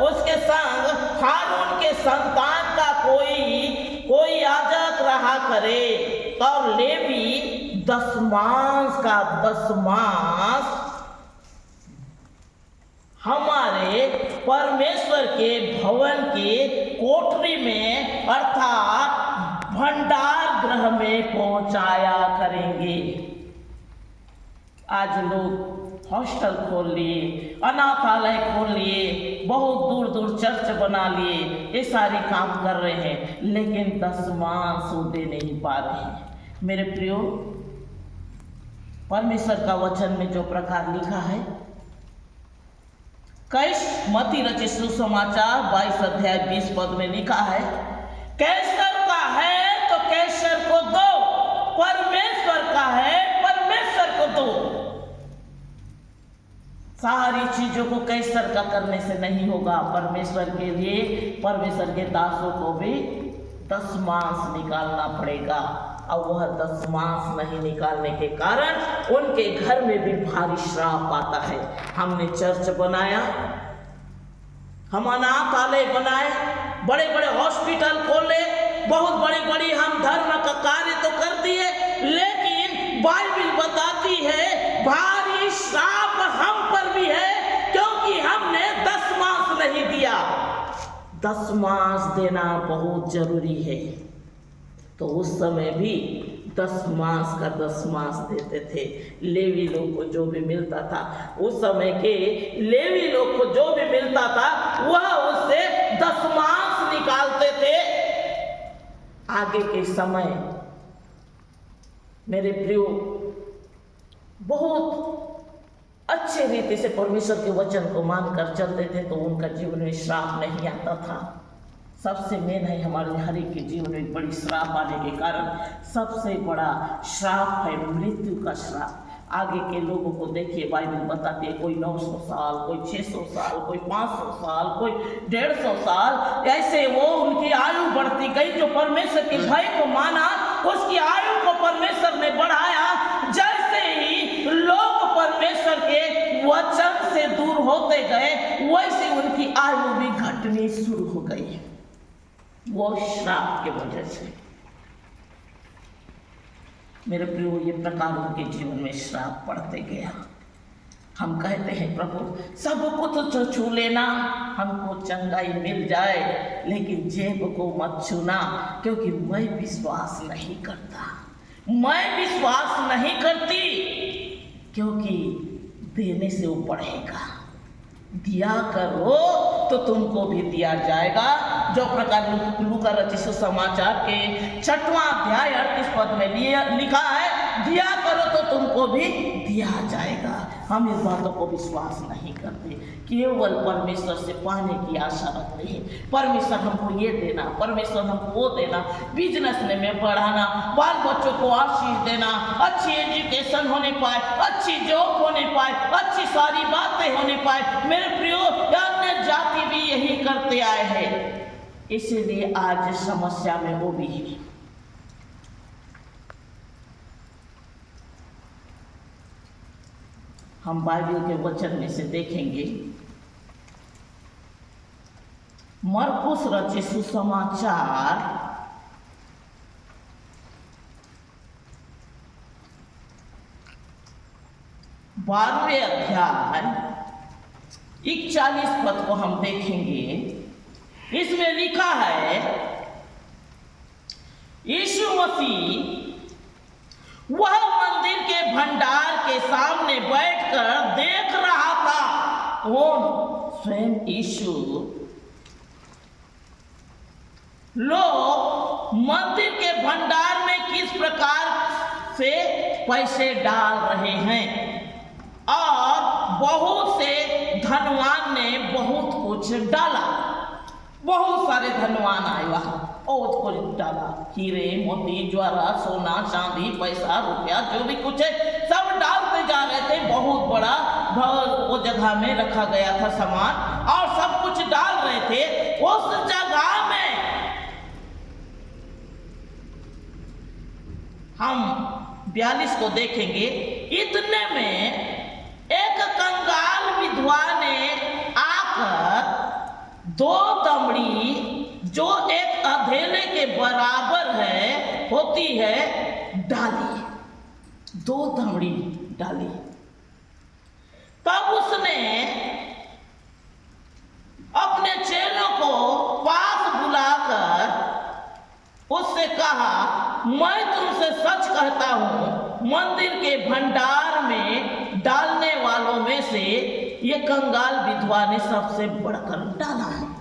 उसके संग हारून के संतान का कोई याजक रहा करे, और लेवी 10 मास हमारे परमेश्वर के भवन के कोठरी में अर्थात भंडार गृह में पहुंचाया करेंगे। आज लोग हॉस्टल खोल लिए, अनाथालय खोल लिए, बहुत दूर दूर चर्च बना लिए, ये सारे काम कर रहे हैं, लेकिन 10 मास दे नहीं पा रहे हैं। मेरे प्रियो, परमेश्वर का वचन में जो प्रकार लिखा है, मत्ती रचित सुसमाचार 22 अध्याय 20 पद में लिखा है, कैसर का है तो कैसर को दो, परमेश्वर का है परमेश्वर को दो। सारी चीजों को कैसर का करने से नहीं होगा। परमेश्वर के लिए, परमेश्वर के दासों को भी 10 मास निकालना पड़ेगा। और वह 10 मास नहीं निकालने के कारण उनके घर में भी भारी श्राप आता है। हमने चर्च बनाया, हम अनाथालय बनाए, बड़े बड़े हॉस्पिटल खोले, बहुत बड़ी बड़ी हम धर्म का कार्य तो कर दिए, लेकिन बाइबल बताती है भारी श्राप हम पर भी है, क्योंकि हमने 10 मास नहीं दिया। 10 मास देना बहुत जरूरी है। तो उस समय भी 10 मास का 10 मास देते थे। लेवी लोग को जो भी मिलता था, उस समय के लेवी लोग को जो भी मिलता था वह उससे 10 मास निकालते थे। आगे के समय मेरे प्रियो बहुत अच्छे रीति से परमेश्वर के वचन को मानकर चलते थे, तो उनका जीवन में श्राप नहीं आता था। सबसे मेन है हमारे हर एक के जीवन में बड़ी श्राप आने के कारण सबसे बड़ा श्राप है मृत्यु का श्राप। आगे के लोगों को देखिए, बाइबल बताती है कोई 900 साल, कोई 600 साल, कोई 500 साल, कोई 150 साल, ऐसे वो उनकी आयु बढ़ती गई। जो परमेश्वर के भय को माना उसकी आयु को परमेश्वर ने बढ़ाया। जैसे ही लोग परमेश्वर के वचन से दूर होते गए वैसे उनकी आयु भी घटनी शुरू हो गई, वो श्राप के वजह से। मेरे प्रियो, ये प्रकार उनके जीवन में श्राप पड़ते गया। हम कहते हैं प्रभु सब कुछ तो छू लेना, हमको चंगाई मिल जाए, लेकिन जेब को मत छूना, क्योंकि मैं विश्वास नहीं करता, मैं विश्वास नहीं करती, क्योंकि देने से वो बढ़ेगा। दिया करो तो तुमको भी दिया जाएगा। जो प्रकार लूका रचित सुसमाचार के 6वां अध्याय 38 पद में लिखा है, दिया करो तो तुमको भी दिया जाएगा। हम इस बातों को विश्वास नहीं करते, केवल परमेश्वर से पाने की आशा रखते हैं। परमेश्वर हमको ये देना, परमेश्वर हमको वो देना, बिजनेस में बढ़ाना, बाल बच्चों को आशीष देना, अच्छी एजुकेशन होने पाए, अच्छी जॉब होने पाए, अच्छी सारी बातें होने पाए। मेरे प्रियो, अन्य जाति भी यही करते आए हैं, इसीलिए आज समस्या में वो भी है। हम बाइबल के वचन में से देखेंगे, मरकुस रचित सुसमाचार 12वें अध्याय 41 पद को हम देखेंगे। इसमें लिखा है, यीशु मसीह वह मंदिर के भंडार के सामने बैठकर देख रहा था। कौन? स्वयं यीशु। लोग मंदिर के भंडार में किस प्रकार से पैसे डाल रहे हैं, और बहुत से धनवान ने बहुत कुछ डाला। बहुत सारे धनवान आए वहां, बहुत कुछ डाला, हीरे मोती ज्वारा सोना चांदी पैसा रुपया जो भी कुछ है सब डालते जा रहे थे। बहुत बड़ा वो जगह में रखा गया था सामान, और सब कुछ डाल रहे थे। उस जगह में हम 42 को देखेंगे। इतने में एक कंगाल विधवा ने आकर 2 दमड़ी, जो एक अधेले के बराबर है होती है, डाली। 2 दमड़ी डाली। तब उसने अपने चेलों को पास बुलाकर उससे कहा, मैं तुमसे सच कहता हूं, मंदिर के भंडार में डालने वालों में से ये कंगाल विधवा ने सबसे बढ़कर डाला है।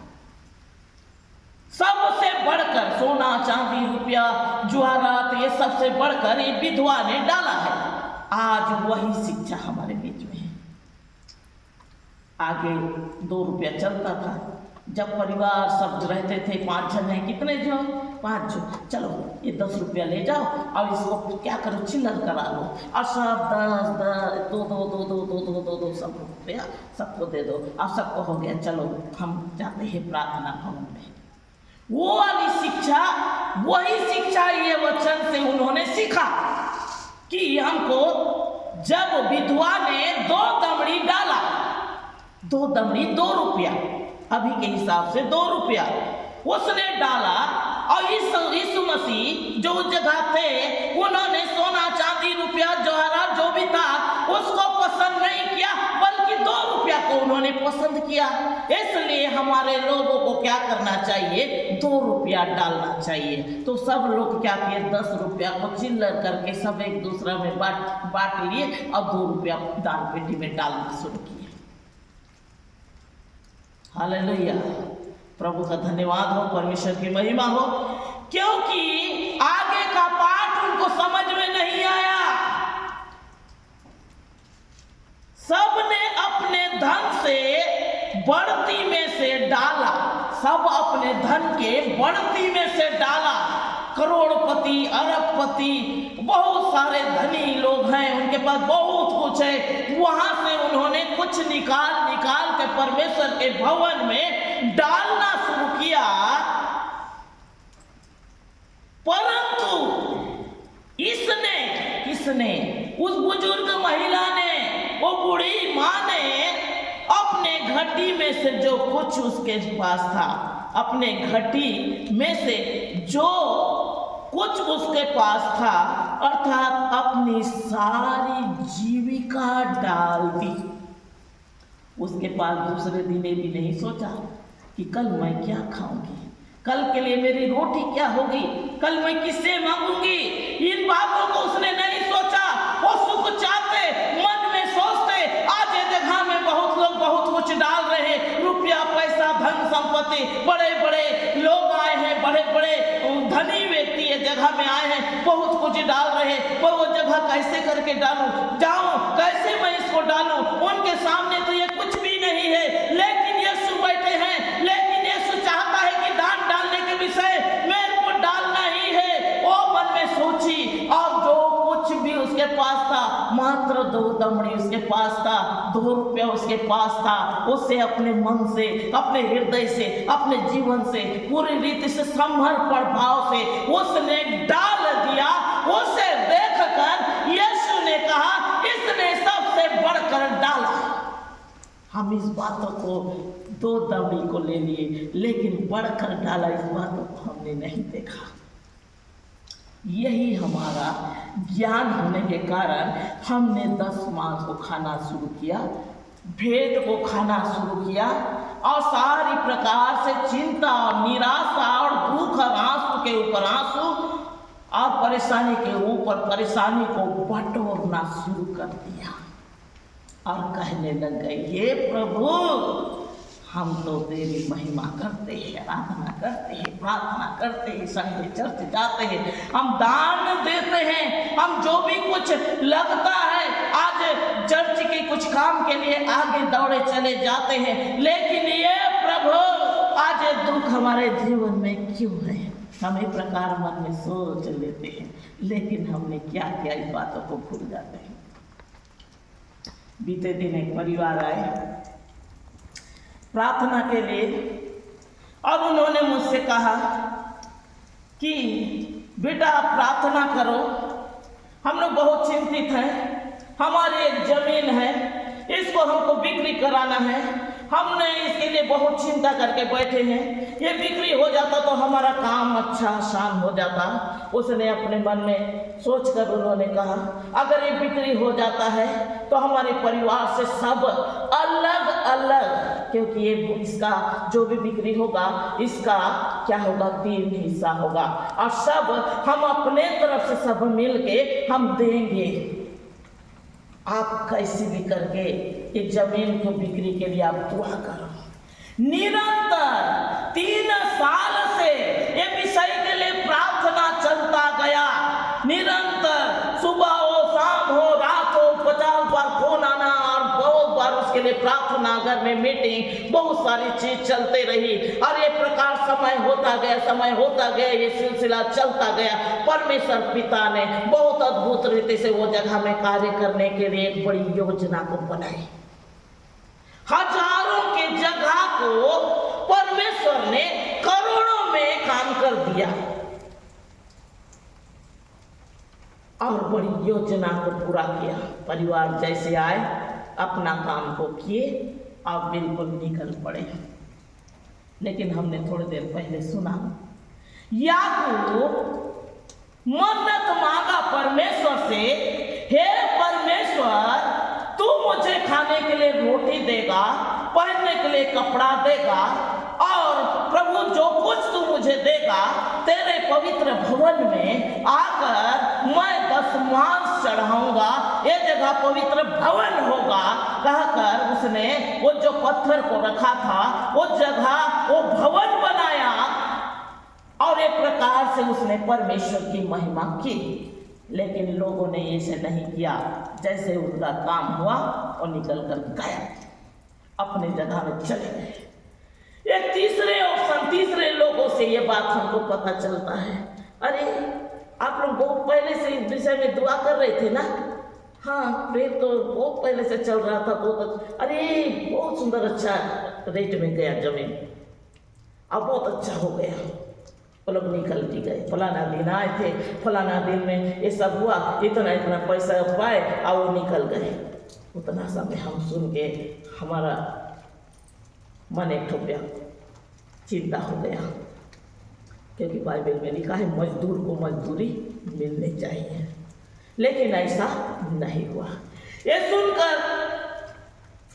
सबसे बढ़कर सोना चांदी रुपया ज्वारात, ये सबसे बढ़कर ये विधवा ने डाला है। आज वही शिक्षा हमारे बीच में है। आगे 2 रुपया चलता था। जब परिवार सब रहते थे, 5 जन है, कितने जो 5 जो, चलो ये 10 रुपया ले जाओ और इसको क्या करो, चिल्लर करा लो, और सब 10 दो सब रुपया सबको दे दो, अब सबको हो गया, चलो हम जाते हैं प्रार्थना भवन में। वो वाली शिक्षा वही शिक्षा ये वचन से उन्होंने सीखा कि हमको, जब विधवा ने 2 दमड़ी डाला, 2 दमड़ी 2 रुपया, अभी के हिसाब से 2 रुपया उसने डाला, और यीशु मसीह जो जगह थे उन्होंने सोना चांदी रुपया जवाहरात जो भी था उसको पसंद नहीं किया, बल्कि 2 रुपया को उन्होंने पसंद किया। इसलिए हमारे लोगों को क्या करना चाहिए? 2 रुपया डालना चाहिए। तो सब लोग क्या किए? 10 रुपया को चिल्लर करके सब एक दूसरा में बांट लिए और 2 रुपया दान पेटी में डालना शुरू किए। हालेलुया, प्रभु का धन्यवाद हो, परमेश्वर की महिमा हो, क्योंकि आगे का पाठ उनको समझ में नहीं आया। सबने अपने धन से बढ़ती में से डाला, सब अपने धन के बढ़ती में से डाला। करोड़पति, अरबपति, बहुत सारे धनी लोग हैं, उनके पास बहुत कुछ है, वहां से उन्होंने कुछ निकाल के परमेश्वर के भवन में डालना शुरू किया। परंतु किसने उस बुजुर्ग महिला ने, वो बूढ़ी माँ ने अपने घटी में से जो कुछ उसके पास था, अपने घटी में से जो कुछ उसके पास था, अर्थात अपनी सारी जीविका डाल दी। उसके पास दूसरे दिन भी नहीं सोचा कि कल मैं क्या खाऊंगी, कल के लिए मेरी रोटी क्या होगी, कल मैं किससे मांगूंगी। इन बातों को उसने नहीं सोचा। वो सुख चाहते, मन में सोचते, आज ये जगह में बहुत लोग बहुत कुछ डाल रहे हैं, रुपया पैसा धन संपत्ति, बड़े बड़े लोग आए हैं, बड़े बड़े धनी व्यक्ति ये जगह में आए हैं, बहुत कुछ डाल रहे हैं, पर वो जगह कैसे करके डालूं, जाऊं कैसे मैं इसको डालूं। उनके सामने तो ये कुछ भी नहीं है, लेकिन यीशु बैठे हैं, लेकिन यीशु चाहता है कि दान डालने के विषय मेरे को डालना ही है। वो मन में सोची, और जो कुछ भी उसके पास था, मात्र 2 दमड़ी उसके पास था, 2 रुपया उसके पास था, उसे अपने मन से, अपने हृदय से, अपने जीवन से, पूरी रीति से, समर्पण भाव से उसने डाल दिया। उसे देखकर यीशु ने कहा, इसने सबसे बढ़कर डाला। हम इस बातों को 2 दमड़ी को ले लिए, लेकिन बढ़कर डाला, इस बातों को हमने नहीं देखा। यही हमारा ज्ञान होने के कारण हमने 10 मांस को खाना शुरू किया, भेंट को खाना शुरू किया, और सारी प्रकार से चिंता और निराशा और दुख और आंसू के ऊपर आंसू और परेशानी के ऊपर परेशानी को बटोरना शुरू कर दिया, और कहने लग गए, ये प्रभु, हम तो तेरी महिमा करते हैं, आराधना करते हैं, प्रार्थना करते हैं, संडे चर्च जाते हैं, हम दान देते हैं, हम जो भी कुछ लगता है आज चर्च के कुछ काम के लिए आगे दौड़े चले जाते हैं, लेकिन ये प्रभु आज दुख हमारे जीवन में क्यों है? हम एक प्रकार मन में सोच लेते हैं, लेकिन हमने क्या किया, इस बातों को भूल जाते हैं। बीते दिन एक परिवार आए प्रार्थना के लिए, और उन्होंने मुझसे कहा कि बेटा आप प्रार्थना करो, हम लोग बहुत चिंतित हैं, हमारी एक जमीन है, इसको हमको बिक्री कराना है, हमने इसके लिए बहुत चिंता करके बैठे हैं, ये बिक्री हो जाता तो हमारा काम अच्छा आसान हो जाता। उसने अपने मन में सोचकर उन्होंने कहा, अगर ये बिक्री हो जाता है तो हमारे परिवार से सब अलग अलग, क्योंकि ये इसका जो भी बिक्री होगा इसका क्या होगा, 3 हिस्सा होगा, और सब हम अपने तरफ से सब मिल के हम देंगे। आप कैसे भी करके इस जमीन को बिक्री के लिए आप दुआ करो। निरंतर 3 साल से ये विषय के लिए प्रार्थना चलता गया, निरंतर सुबह हो, शाम हो, रात हो, 50 बार फोन आना, और बहुत बार उसके लिए प्रार्थना घर में मीटिंग, बहुत सारी चीज चलते रही, और ये प्रकार समय होता गया, ये सिलसिला चलता गया। परमेश्वर पिता ने बहुत अद्भुत रीति से वो जगह में कार्य करने के लिए एक बड़ी योजना को बनाई। हजारों के जगह को परमेश्वर ने करोड़ों में काम कर दिया। बड़ी योजना को पूरा किया। परिवार जैसे आए अपना काम को किए, आप बिल्कुल निकल पड़े। लेकिन हमने थोड़ी देर पहले सुना याकूब मन्नत मांगा परमेश्वर से, हे परमेश्वर तू मुझे खाने के लिए रोटी देगा, पहनने के लिए कपड़ा देगा, और प्रभु जो कुछ तू मुझे देगा तेरे पवित्र भवन में आकर मैं दशमांश चढ़ाऊंगा, ये जगह पवित्र भवन होगा कहकर उसने वो जो पत्थर को रखा था वो जगह वो भवन बनाया, और एक प्रकार से उसने परमेश्वर की महिमा की। लेकिन लोगों ने ऐसे नहीं किया। जैसे उनका काम हुआ और निकल कर गए, अपने जगह में चले गए। एक तीसरे लोगों से ये बात हमको पता चलता है। अरे आप लोग बहुत पहले से इस विषय में दुआ कर रहे थे ना? हाँ, प्रेम तो बहुत पहले से चल रहा था। अरे बहुत सुंदर अच्छा रेट में गया जमीन, अब बहुत अच्छा हो गया। वो लोग निकल भी गए, फलाना दिन आए थे, फलाना दिन में ये सब हुआ, इतना पैसा पाए और वो निकल गए। उतना समय हम सुन के हमारा मन एक ठोपिया चिंता हो गया, क्योंकि बाइबल में लिखा है मजदूर को मजदूरी मिलनी चाहिए, लेकिन ऐसा नहीं हुआ। ये सुनकर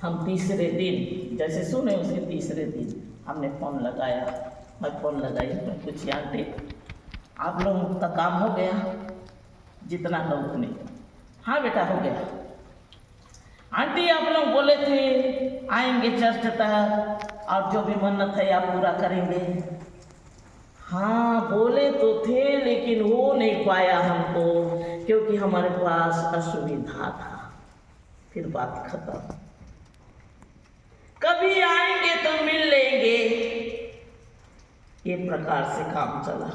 हम तीसरे दिन जैसे सुने उसके तीसरे दिन हमने फोन लगाया, मैं फ़ोन लगाई, मैं पूछी आंटी आप लोगों का काम हो गया? जितना का उतने। हाँ बेटा हो गया। आंटी आप लोग बोले थे आएंगे चर्च तक और जो भी मन्नत है आप पूरा करेंगे। हाँ बोले तो थे, लेकिन हो नहीं पाया हमको, क्योंकि हमारे पास असुविधा था। फिर बात खत्म। कभी आएंगे तो मिल लेंगे, ये प्रकार से काम चला।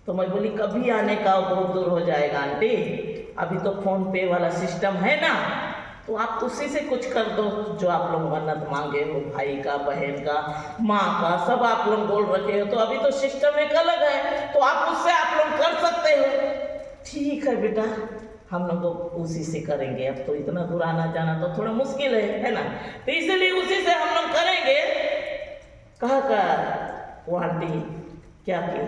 तो मैं बोली कभी आने का बहुत दूर हो जाएगा आंटी, अभी तो फोन पे वाला सिस्टम है ना, तो आप उसी से कुछ कर दो जो आप लोग मन्नत मांगे हो, भाई का, बहन का, माँ का, सब आप लोग बोल रखे हो, तो अभी तो सिस्टम एक अलग है, तो आप उससे आप लोग कर सकते हो। ठीक है बेटा, हम लोग तो उसी से करेंगे। अब तो इतना दूर आना जाना तो थोड़ा मुश्किल है ना, तो इसलिए उसी से हम लोग करेंगे। कहा कर वो आंटी क्या की,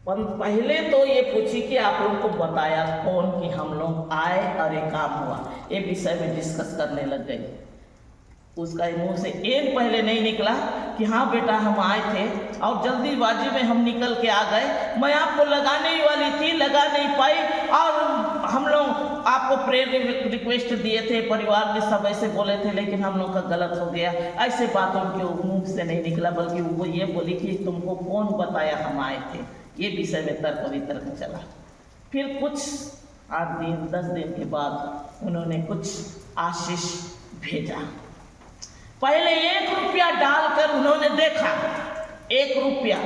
पहले तो ये पूछी कि आप लोग को बताया कौन कि हम लोग आए और ये काम हुआ, ये विषय में डिस्कस करने लग गई। उसका मुंह से एक पहले नहीं निकला कि हाँ बेटा हम आए थे और जल्दीबाजी में हम निकल के आ गए, मैं आपको लगाने ही वाली थी, लगा नहीं पाई, और हम लोग आपको प्रेयर रिक्वेस्ट दिए थे, परिवार ने सब ऐसे बोले थे, लेकिन हम लोग का गलत हो गया। ऐसे बात उनके मुंह से नहीं निकला, बल्कि वो ये बोली कि तुमको कौन बताया हम आए थे, ये विषय में तर्क वितर्क चला। फिर कुछ 8 दिन 10 दिन के बाद उन्होंने कुछ आशीष भेजा। पहले 1 रुपया डालकर उन्होंने देखा, 1 रुपया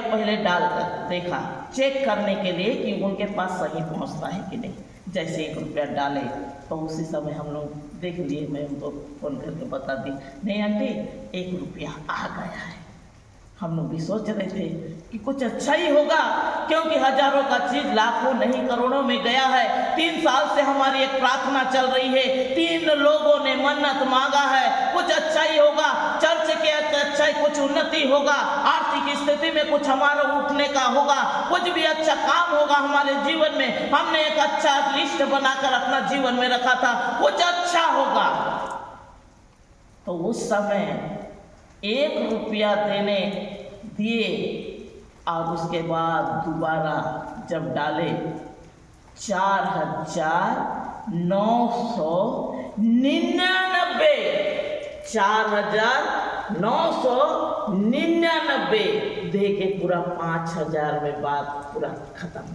पहले डालकर देखा, चेक करने के लिए कि उनके पास सही पहुंचता है कि नहीं। जैसे 1 रुपया डाले तो उसी समय हम लोग देख लिए, मैं उनको फ़ोन करके बता दी, नहीं आंटी 1 रुपया आ गया है। हम लोग भी सोच रहे थे कि कुछ अच्छा ही होगा, क्योंकि हजारों का चीज लाखों नहीं करोड़ों में गया है। 3 साल से हमारी एक प्रार्थना चल रही है, 3 लोगों ने मन्नत मांगा है, कुछ अच्छा ही होगा, चर्च के अच्छा ही कुछ उन्नति होगा, आर्थिक स्थिति में कुछ हमारा उठने का होगा, कुछ भी अच्छा काम होगा हमारे जीवन में। हमने एक अच्छा लिस्ट बनाकर अपना जीवन में रखा था, कुछ अच्छा होगा। तो उस समय 1 रुपया देने दिए और उसके बाद दोबारा जब डाले 4,999 दे के पूरा 5,000 में बात पूरा खत्म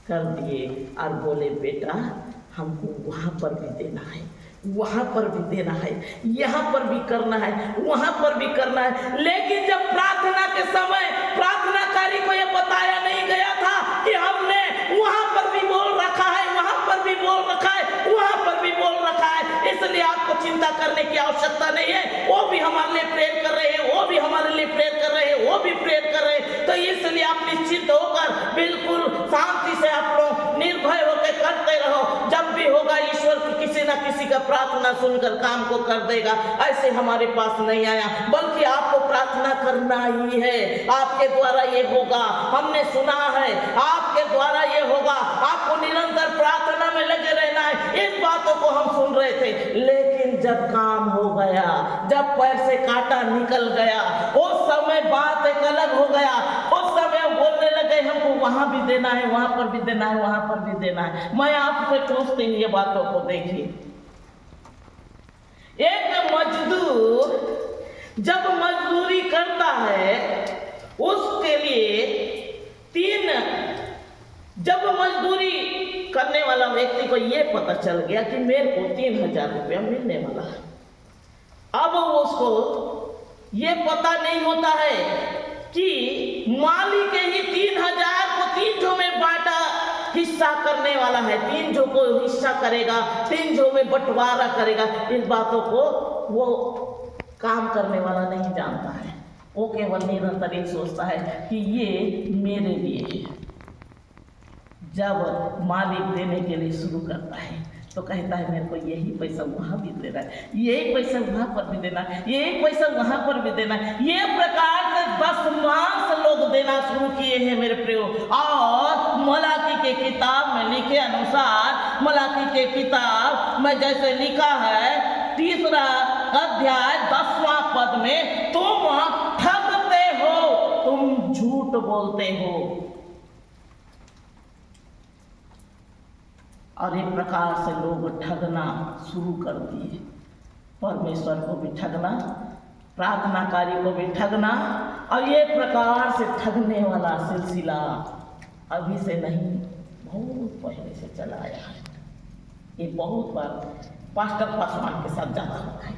कर दिए। और बोले बेटा हमको वहाँ पर भी देना है, वहाँ पर भी देना है, यहाँ पर भी करना है, वहाँ पर भी करना है। लेकिन जब प्रार्थना के समय प्रार्थनाकारी को यह बताया नहीं गया था कि हमने वहाँ पर भी बोल रखा है, वहाँ पर भी बोल रखा है, वहाँ पर भी बोल रखा है, इसलिए आपको चिंता करने की आवश्यकता नहीं है। वो भी हमारे लिए प्रेयर कर रहे हैं, वो भी हमारे लिए प्रेयर कर रहे हैं, वो भी प्रेयर कर रहे हैं। तो इसलिए आप निश्चिंत होकर बिल्कुल शांति से आप लोग निर्भय होकर करते रहो। जब भी होगा ईश्वर किसी न किसी का प्रार्थना सुनकर काम को कर देगा। ऐसे हमारे पास नहीं आया, बल्कि आपको प्रार्थना करना ही है। आपके द्वारा ये होगा, हमने सुना है, आपके द्वारा ये होगा। आपको निरंतर प्रार्थना में लगे रहना है। इन बातों को हम सुन रहे थे, लेकिन जब काम हो गया, जब पैर से कांटा निकल गया, उस समय बात एक अलग हो गया। उस समय बोलने लगे हमको वहां भी देना है, वहां पर भी देना है, वहां पर भी देना है। मैं आपसे पूछती हूँ, ये बातों को देखिए। एक मजदूर जब मजदूरी करता है, उसके लिए जब मजदूरी करने वाला व्यक्ति को यह पता चल गया कि मेरे को 3,000 रुपया मिलने वाला है, अब उसको ये पता नहीं होता है कि मालिक ही 3,000 को 3 में बांटा हिस्सा करने वाला है, 3 को हिस्सा करेगा, 3 में बंटवारा करेगा। इस बातों को वो काम करने वाला नहीं जानता है। वो केवल निरंतर ये सोचता है कि ये मेरे लिए है। जब मालिक देने के लिए शुरू करता है तो कहता है मेरे को यही पैसा वहाँ भी देना है, यही पैसा वहाँ पर भी देना है, यही पैसा वहाँ पर भी देना है। ये प्रकार से 10 लोग देना शुरू किए हैं मेरे प्रियो। और मलाकी के किताब में लिखे अनुसार, मलाकी के किताब में जैसे लिखा है 3 अध्याय 10वां पद में, तुम ठगते हो, तुम झूठ बोलते हो। और एक प्रकार से लोग ठगना शुरू कर दिए, परमेश्वर को भी ठगना, प्रार्थनाकारी को भी ठगना। और ये प्रकार से ठगने वाला सिलसिला अभी से नहीं, बहुत पहले से चला आया है। ये बहुत बार पास्टर पासवान के साथ ज़्यादा होता है।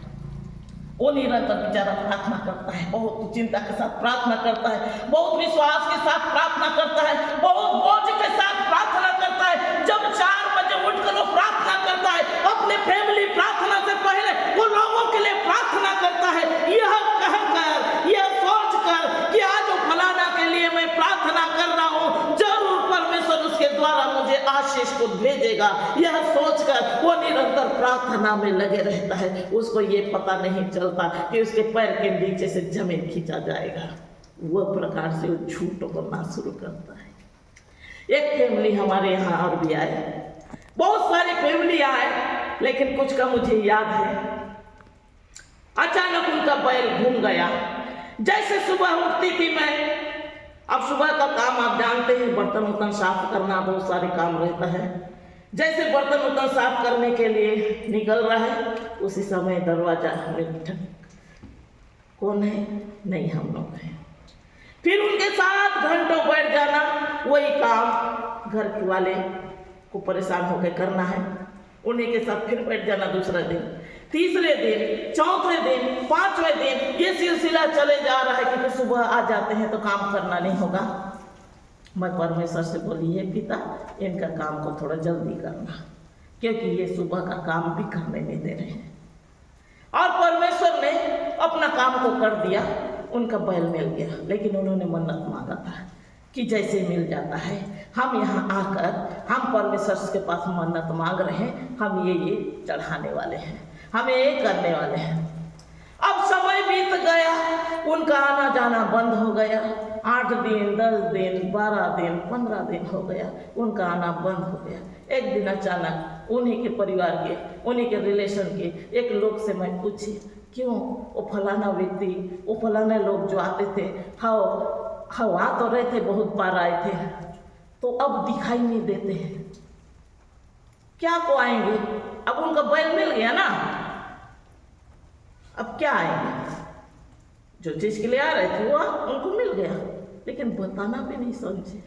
वो निरंतर बेचारा प्रार्थना करता है, बहुत चिंता के साथ प्रार्थना करता है, बहुत विश्वास के साथ प्रार्थना करता है, बहुत बोझ के साथ प्रार्थना करता है। जब 4 बजे उठकर वो प्रार्थना करता है, अपने फैमिली प्रार्थना से पहले वो लोगों के लिए प्रार्थना करता है, यह कहकर, यह सोचकर कि आज फलाना के लिए मैं प्रार्थना कर रहा हूँ, जरूर परमेश्वर उसके द्वारा मुझे आशीष को भेजेगा। यह सोचकर वो निरंतर प्रार्थना में लगे रहता है। उसको ये पता नहीं चलता कि उसके पैर के नीचे से जमीन खींचा जाएगा। वह प्रकार से वो झूठ बोलना शुरू करता है। एक फैमिली हमारे यहाँ और भी आए, बहुत सारी फैमिली आए, लेकिन कुछ का मुझे याद है। अचानक उनका बैल घूम गया। जैसे सुबह उठती थी मैं, अब सुबह का काम आप जानते हैं, बर्तन वर्तन साफ करना, बहुत सारे काम रहता है। जैसे बर्तन वर्तन साफ करने के लिए निकल रहा है, उसी समय दरवाजा में ठक, कौन है? नहीं, हम लोग हैं। फिर उनके साथ घंटों बैठ जाना, वही काम घर के वाले को परेशान होकर करना है, उन्हीं के साथ फिर बैठ जाना। दूसरा दिन, तीसरे दिन, चौथे दिन, 5वें दिन, ये सिलसिला चले जा रहा है। क्योंकि सुबह आ जाते हैं तो काम करना नहीं होगा। मैं परमेश्वर से बोली, हे पिता, इनका काम को थोड़ा जल्दी करना, क्योंकि ये सुबह का काम भी करने नहीं दे रहे हैं। और परमेश्वर ने अपना काम को कर दिया, उनका बैल मिल गया। लेकिन उन्होंने मन्नत मांगा था कि जैसे मिल जाता है, हम यहाँ आकर हम परमेश्वर के पास मन्नत मांग रहे हैं, हम ये चढ़ाने वाले हैं, हम ये करने वाले हैं। अब समय बीत गया, उनका आना जाना बंद हो गया। 8 दिन, 10 दिन, 12 दिन, 15 दिन हो गया, उनका आना बंद हो गया। एक दिन अचानक उन्हीं के परिवार के, उन्हीं के रिलेशन के एक लोग से मैं पूछी, क्यों वो फलाना व्यक्ति, वो फलाने लोग जो आते थे, हाँ आ तो रहे थे, बहुत बार आए थे, तो अब दिखाई नहीं देते हैं, क्या को आएंगे? अब उनका बैल मिल गया ना, अब क्या आएंगे? जो चीज के लिए आ रहे थे वो उनको मिल गया, लेकिन बताना भी नहीं समझे।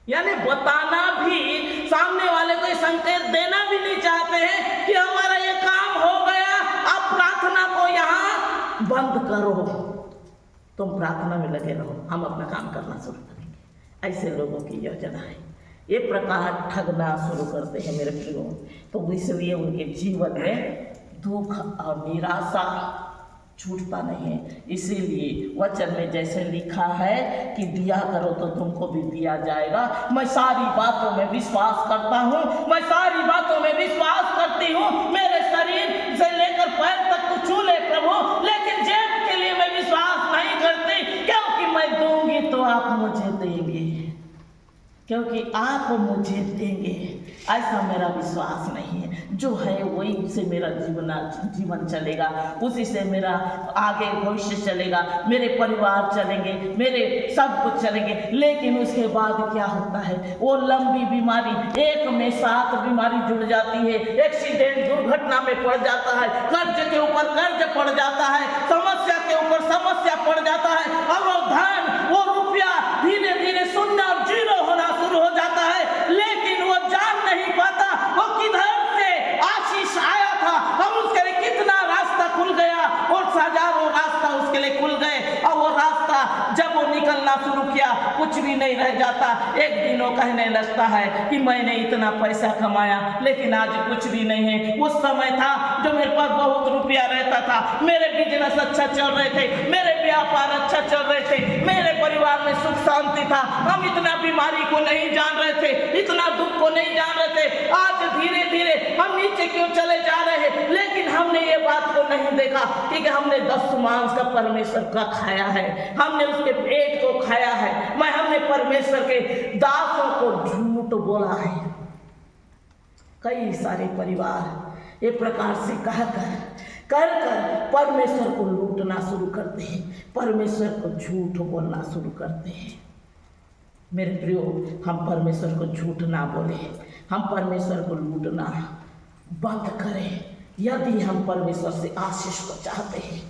यानी बताना भी, सामने वाले को संकेत देना भी नहीं चाहते हैं कि हमारा ये काम हो गया, अब प्रार्थना को यहाँ बंद करो, तुम प्रार्थना में लगे रहो, हम अपना काम करना शुरू करेंगे। ऐसे लोगों की योजना है। ये प्रकार ठगना शुरू करते हैं मेरे प्रियो। तो इसलिए उनके जीवन में दुख और निराशा छूटता नहीं है। इसीलिए वचन में जैसे लिखा है कि दिया करो तो तुमको भी दिया जाएगा। मैं सारी बातों में विश्वास करता हूँ, मैं सारी बातों में विश्वास करती हूँ। मेरे शरीर से लेकर पैर तक तो छू ले प्रभु, लेकिन जेब के लिए मैं विश्वास नहीं करती, क्योंकि मैं दूंगी तो आप मुझे देंगे, क्योंकि आप मुझे देंगे, ऐसा मेरा विश्वास नहीं है। जो है वही से मेरा जीवन चलेगा, उसी से मेरा आगे भविष्य चलेगा, मेरे परिवार चलेंगे, मेरे सब कुछ चलेंगे। लेकिन उसके बाद क्या होता है, वो लंबी बीमारी, एक में 7 बीमारी जुड़ जाती है, एक्सीडेंट दुर्घटना में पड़ जाता है, कर्ज के ऊपर कर्ज पड़ जाता है, समस्या के ऊपर समस्या पड़ जाता है, और वो धन, वो रुपया धीरे धीरे शून्य और जीरो होना शुरू हो जाता है। लेकिन वो जान नहीं पाता वो किधर से आशीष आया था, हम उसके लिए कितना रास्ता खुल गया, और हजारों रास्ता उसके लिए खुल गए। और वो रास्ता जब वो निकलना शुरू किया, कुछ भी नहीं रह जाता। एक दिन वो कहने लगता है कि मैंने इतना पैसा कमाया, लेकिन आज कुछ भी नहीं है। उस समय था जो मेरे पास बहुत रुपया रहता था, मेरे बिजनेस अच्छा चल रहे थे, मेरे व्यापार अच्छा चल रहे थे, मेरे परिवार में सुख शांति था। हम इतना बीमारी को नहीं जान रहे थे, इतना दुख को नहीं जान रहे थे। आज धीरे धीरे हम नीचे क्यों चले जा रहे हैं, लेकिन हमने ये बात को नहीं देखा कि हमने 10 मांस का परमेश्वर का खाया है, हमने उसके पेट को खाया है। हमने परमेश्वर के दासों को झूठ बोला है। कई सारे परिवार ये प्रकार से कर परमेश्वर को लूटना शुरू करते हैं, परमेश्वर को झूठ बोलना शुरू करते हैं। मेरे प्रियो, हम परमेश्वर को झूठ ना बोले, हम परमेश्वर को लूटना बंद करें, यदि हम परमेश्वर से आशीष को चाहते हैं।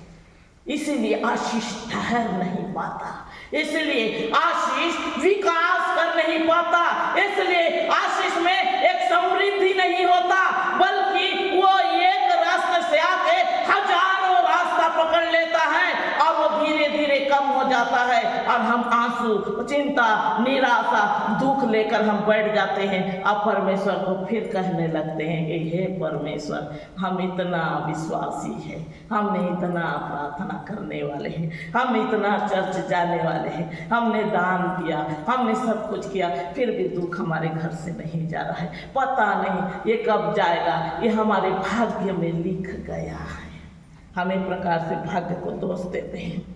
इसीलिए आशीष ठहर नहीं पाता, इसलिए आशीष विकास कर नहीं पाता, इसलिए आशीष में एक समृद्धि नहीं होता, बल्कि वो एक रास्ते से आके हजारों रास्ता पकड़ लेता है, और वो धीरे धीरे कम हो जाता है, और हम आंसू, चिंता, निराशा, दुख लेकर हम बैठ जाते हैं। अब परमेश्वर को फिर कहने लगते हैं कि हे परमेश्वर, हम इतना विश्वासी हैं, हमने इतना प्रार्थना करने वाले हैं, हम इतना चर्च जाने वाले हैं, हमने दान दिया, हमने सब कुछ किया, फिर भी दुख हमारे घर से नहीं जा रहा है। पता नहीं ये कब जाएगा, ये हमारे भाग्य में लिख गया है। हम एक प्रकार से भाग्य को दोष देते हैं।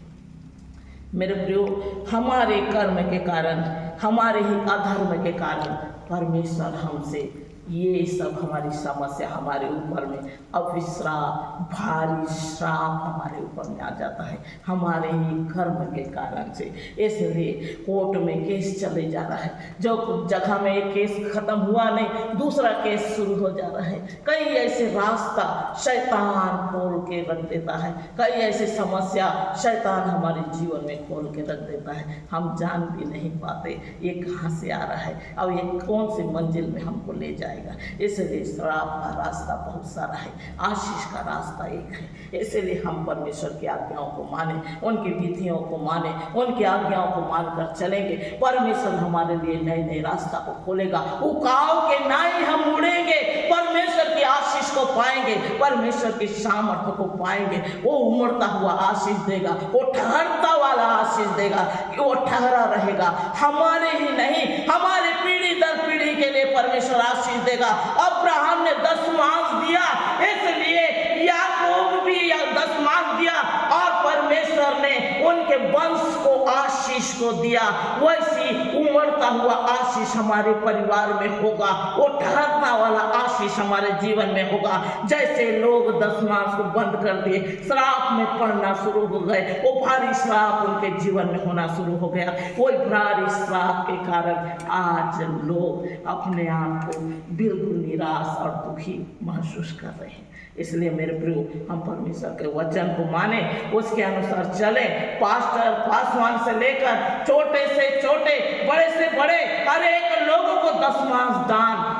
मेरे प्रियो, हमारे कर्म के कारण, हमारे ही अधर्म के कारण परमेश्वर हमसे ये सब हमारी समस्या हमारे ऊपर में अभिश्राप, भारी श्राप हमारे ऊपर में आ जाता है, हमारे ही कर्म के कारण से। इसलिए कोर्ट में केस चले जा रहा है, जो जगह में एक केस खत्म हुआ नहीं, दूसरा केस शुरू हो जा रहा है। कई ऐसे रास्ता शैतान खोल के रख देता है, कई ऐसी समस्या शैतान हमारे जीवन में खोल के रख देता है, हम जान भी नहीं पाते ये कहाँ से आ रहा है और ये कौन सी मंजिल में हमको ले जाए। इसलिए श्राप का रास्ता बहुत सारा है, आशीष का रास्ता एक है। इसलिए हम परमेश्वर की आज्ञाओं को माने, उनकी विधियों को माने, उनकी आज्ञाओं को मानकर चलेंगे, परमेश्वर हमारे लिए नए नए रास्ता को खोलेगा। उकाव के नाई हम उड़ेंगे, परमेश्वर की आशीष को पाएंगे, परमेश्वर की सामर्थ्य को पाएंगे। वो उमड़ता हुआ आशीष देगा, वो ठहरता वाला आशीष देगा, कि वो ठहरा रहेगा। हमारे ही नहीं, हमारे पीढ़ी दर पीढ़ी के लिए परमेश्वर आशीष देगा। अब्राहम ने 10 मांस दिया, इसलिए याकूब भी 10 मांस दिया, और परमेश्वर ने उनके वंश को आशीष को दिया। वैसी उमड़ता हुआ आशीष हमारे परिवार में होगा, वो ठहरता वाला आशीष हमारे जीवन में होगा। जैसे लोग 10 मांस को बंद कर दिए, श्राप में पड़ना शुरू हो गए, वो भारी श्राप उनके जीवन में होना शुरू हो गया। वही भारी श्राप के कारण आज लोग अपने आप को बिल्कुल निराश और दुखी महसूस कर रहे हैं। इसलिए मेरे प्रियो, हम परमेश्वर के वचन को माने, उसके अनुसार चले। पास्टर पासवान से लेकर छोटे से छोटे, बड़े से बड़े, हर एक लोगों को 10 मांस दान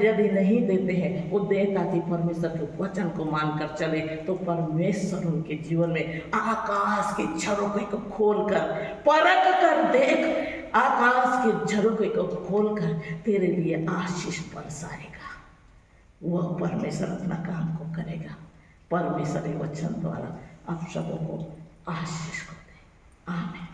यदि नहीं देते हैं, वो दे ताकि परमेश्वर के वचन को मानकर चले, तो परमेश्वर उनके जीवन में आकाश के झरोखे को खोलकर, परख कर देख, आकाश के झरोखे को खोलकर तेरे लिए आशीष बरसाएगा। वह परमेश्वर अपना काम को करेगा। परमेश्वर के वचन द्वारा आप सबों को आशीष को दे। आमीन।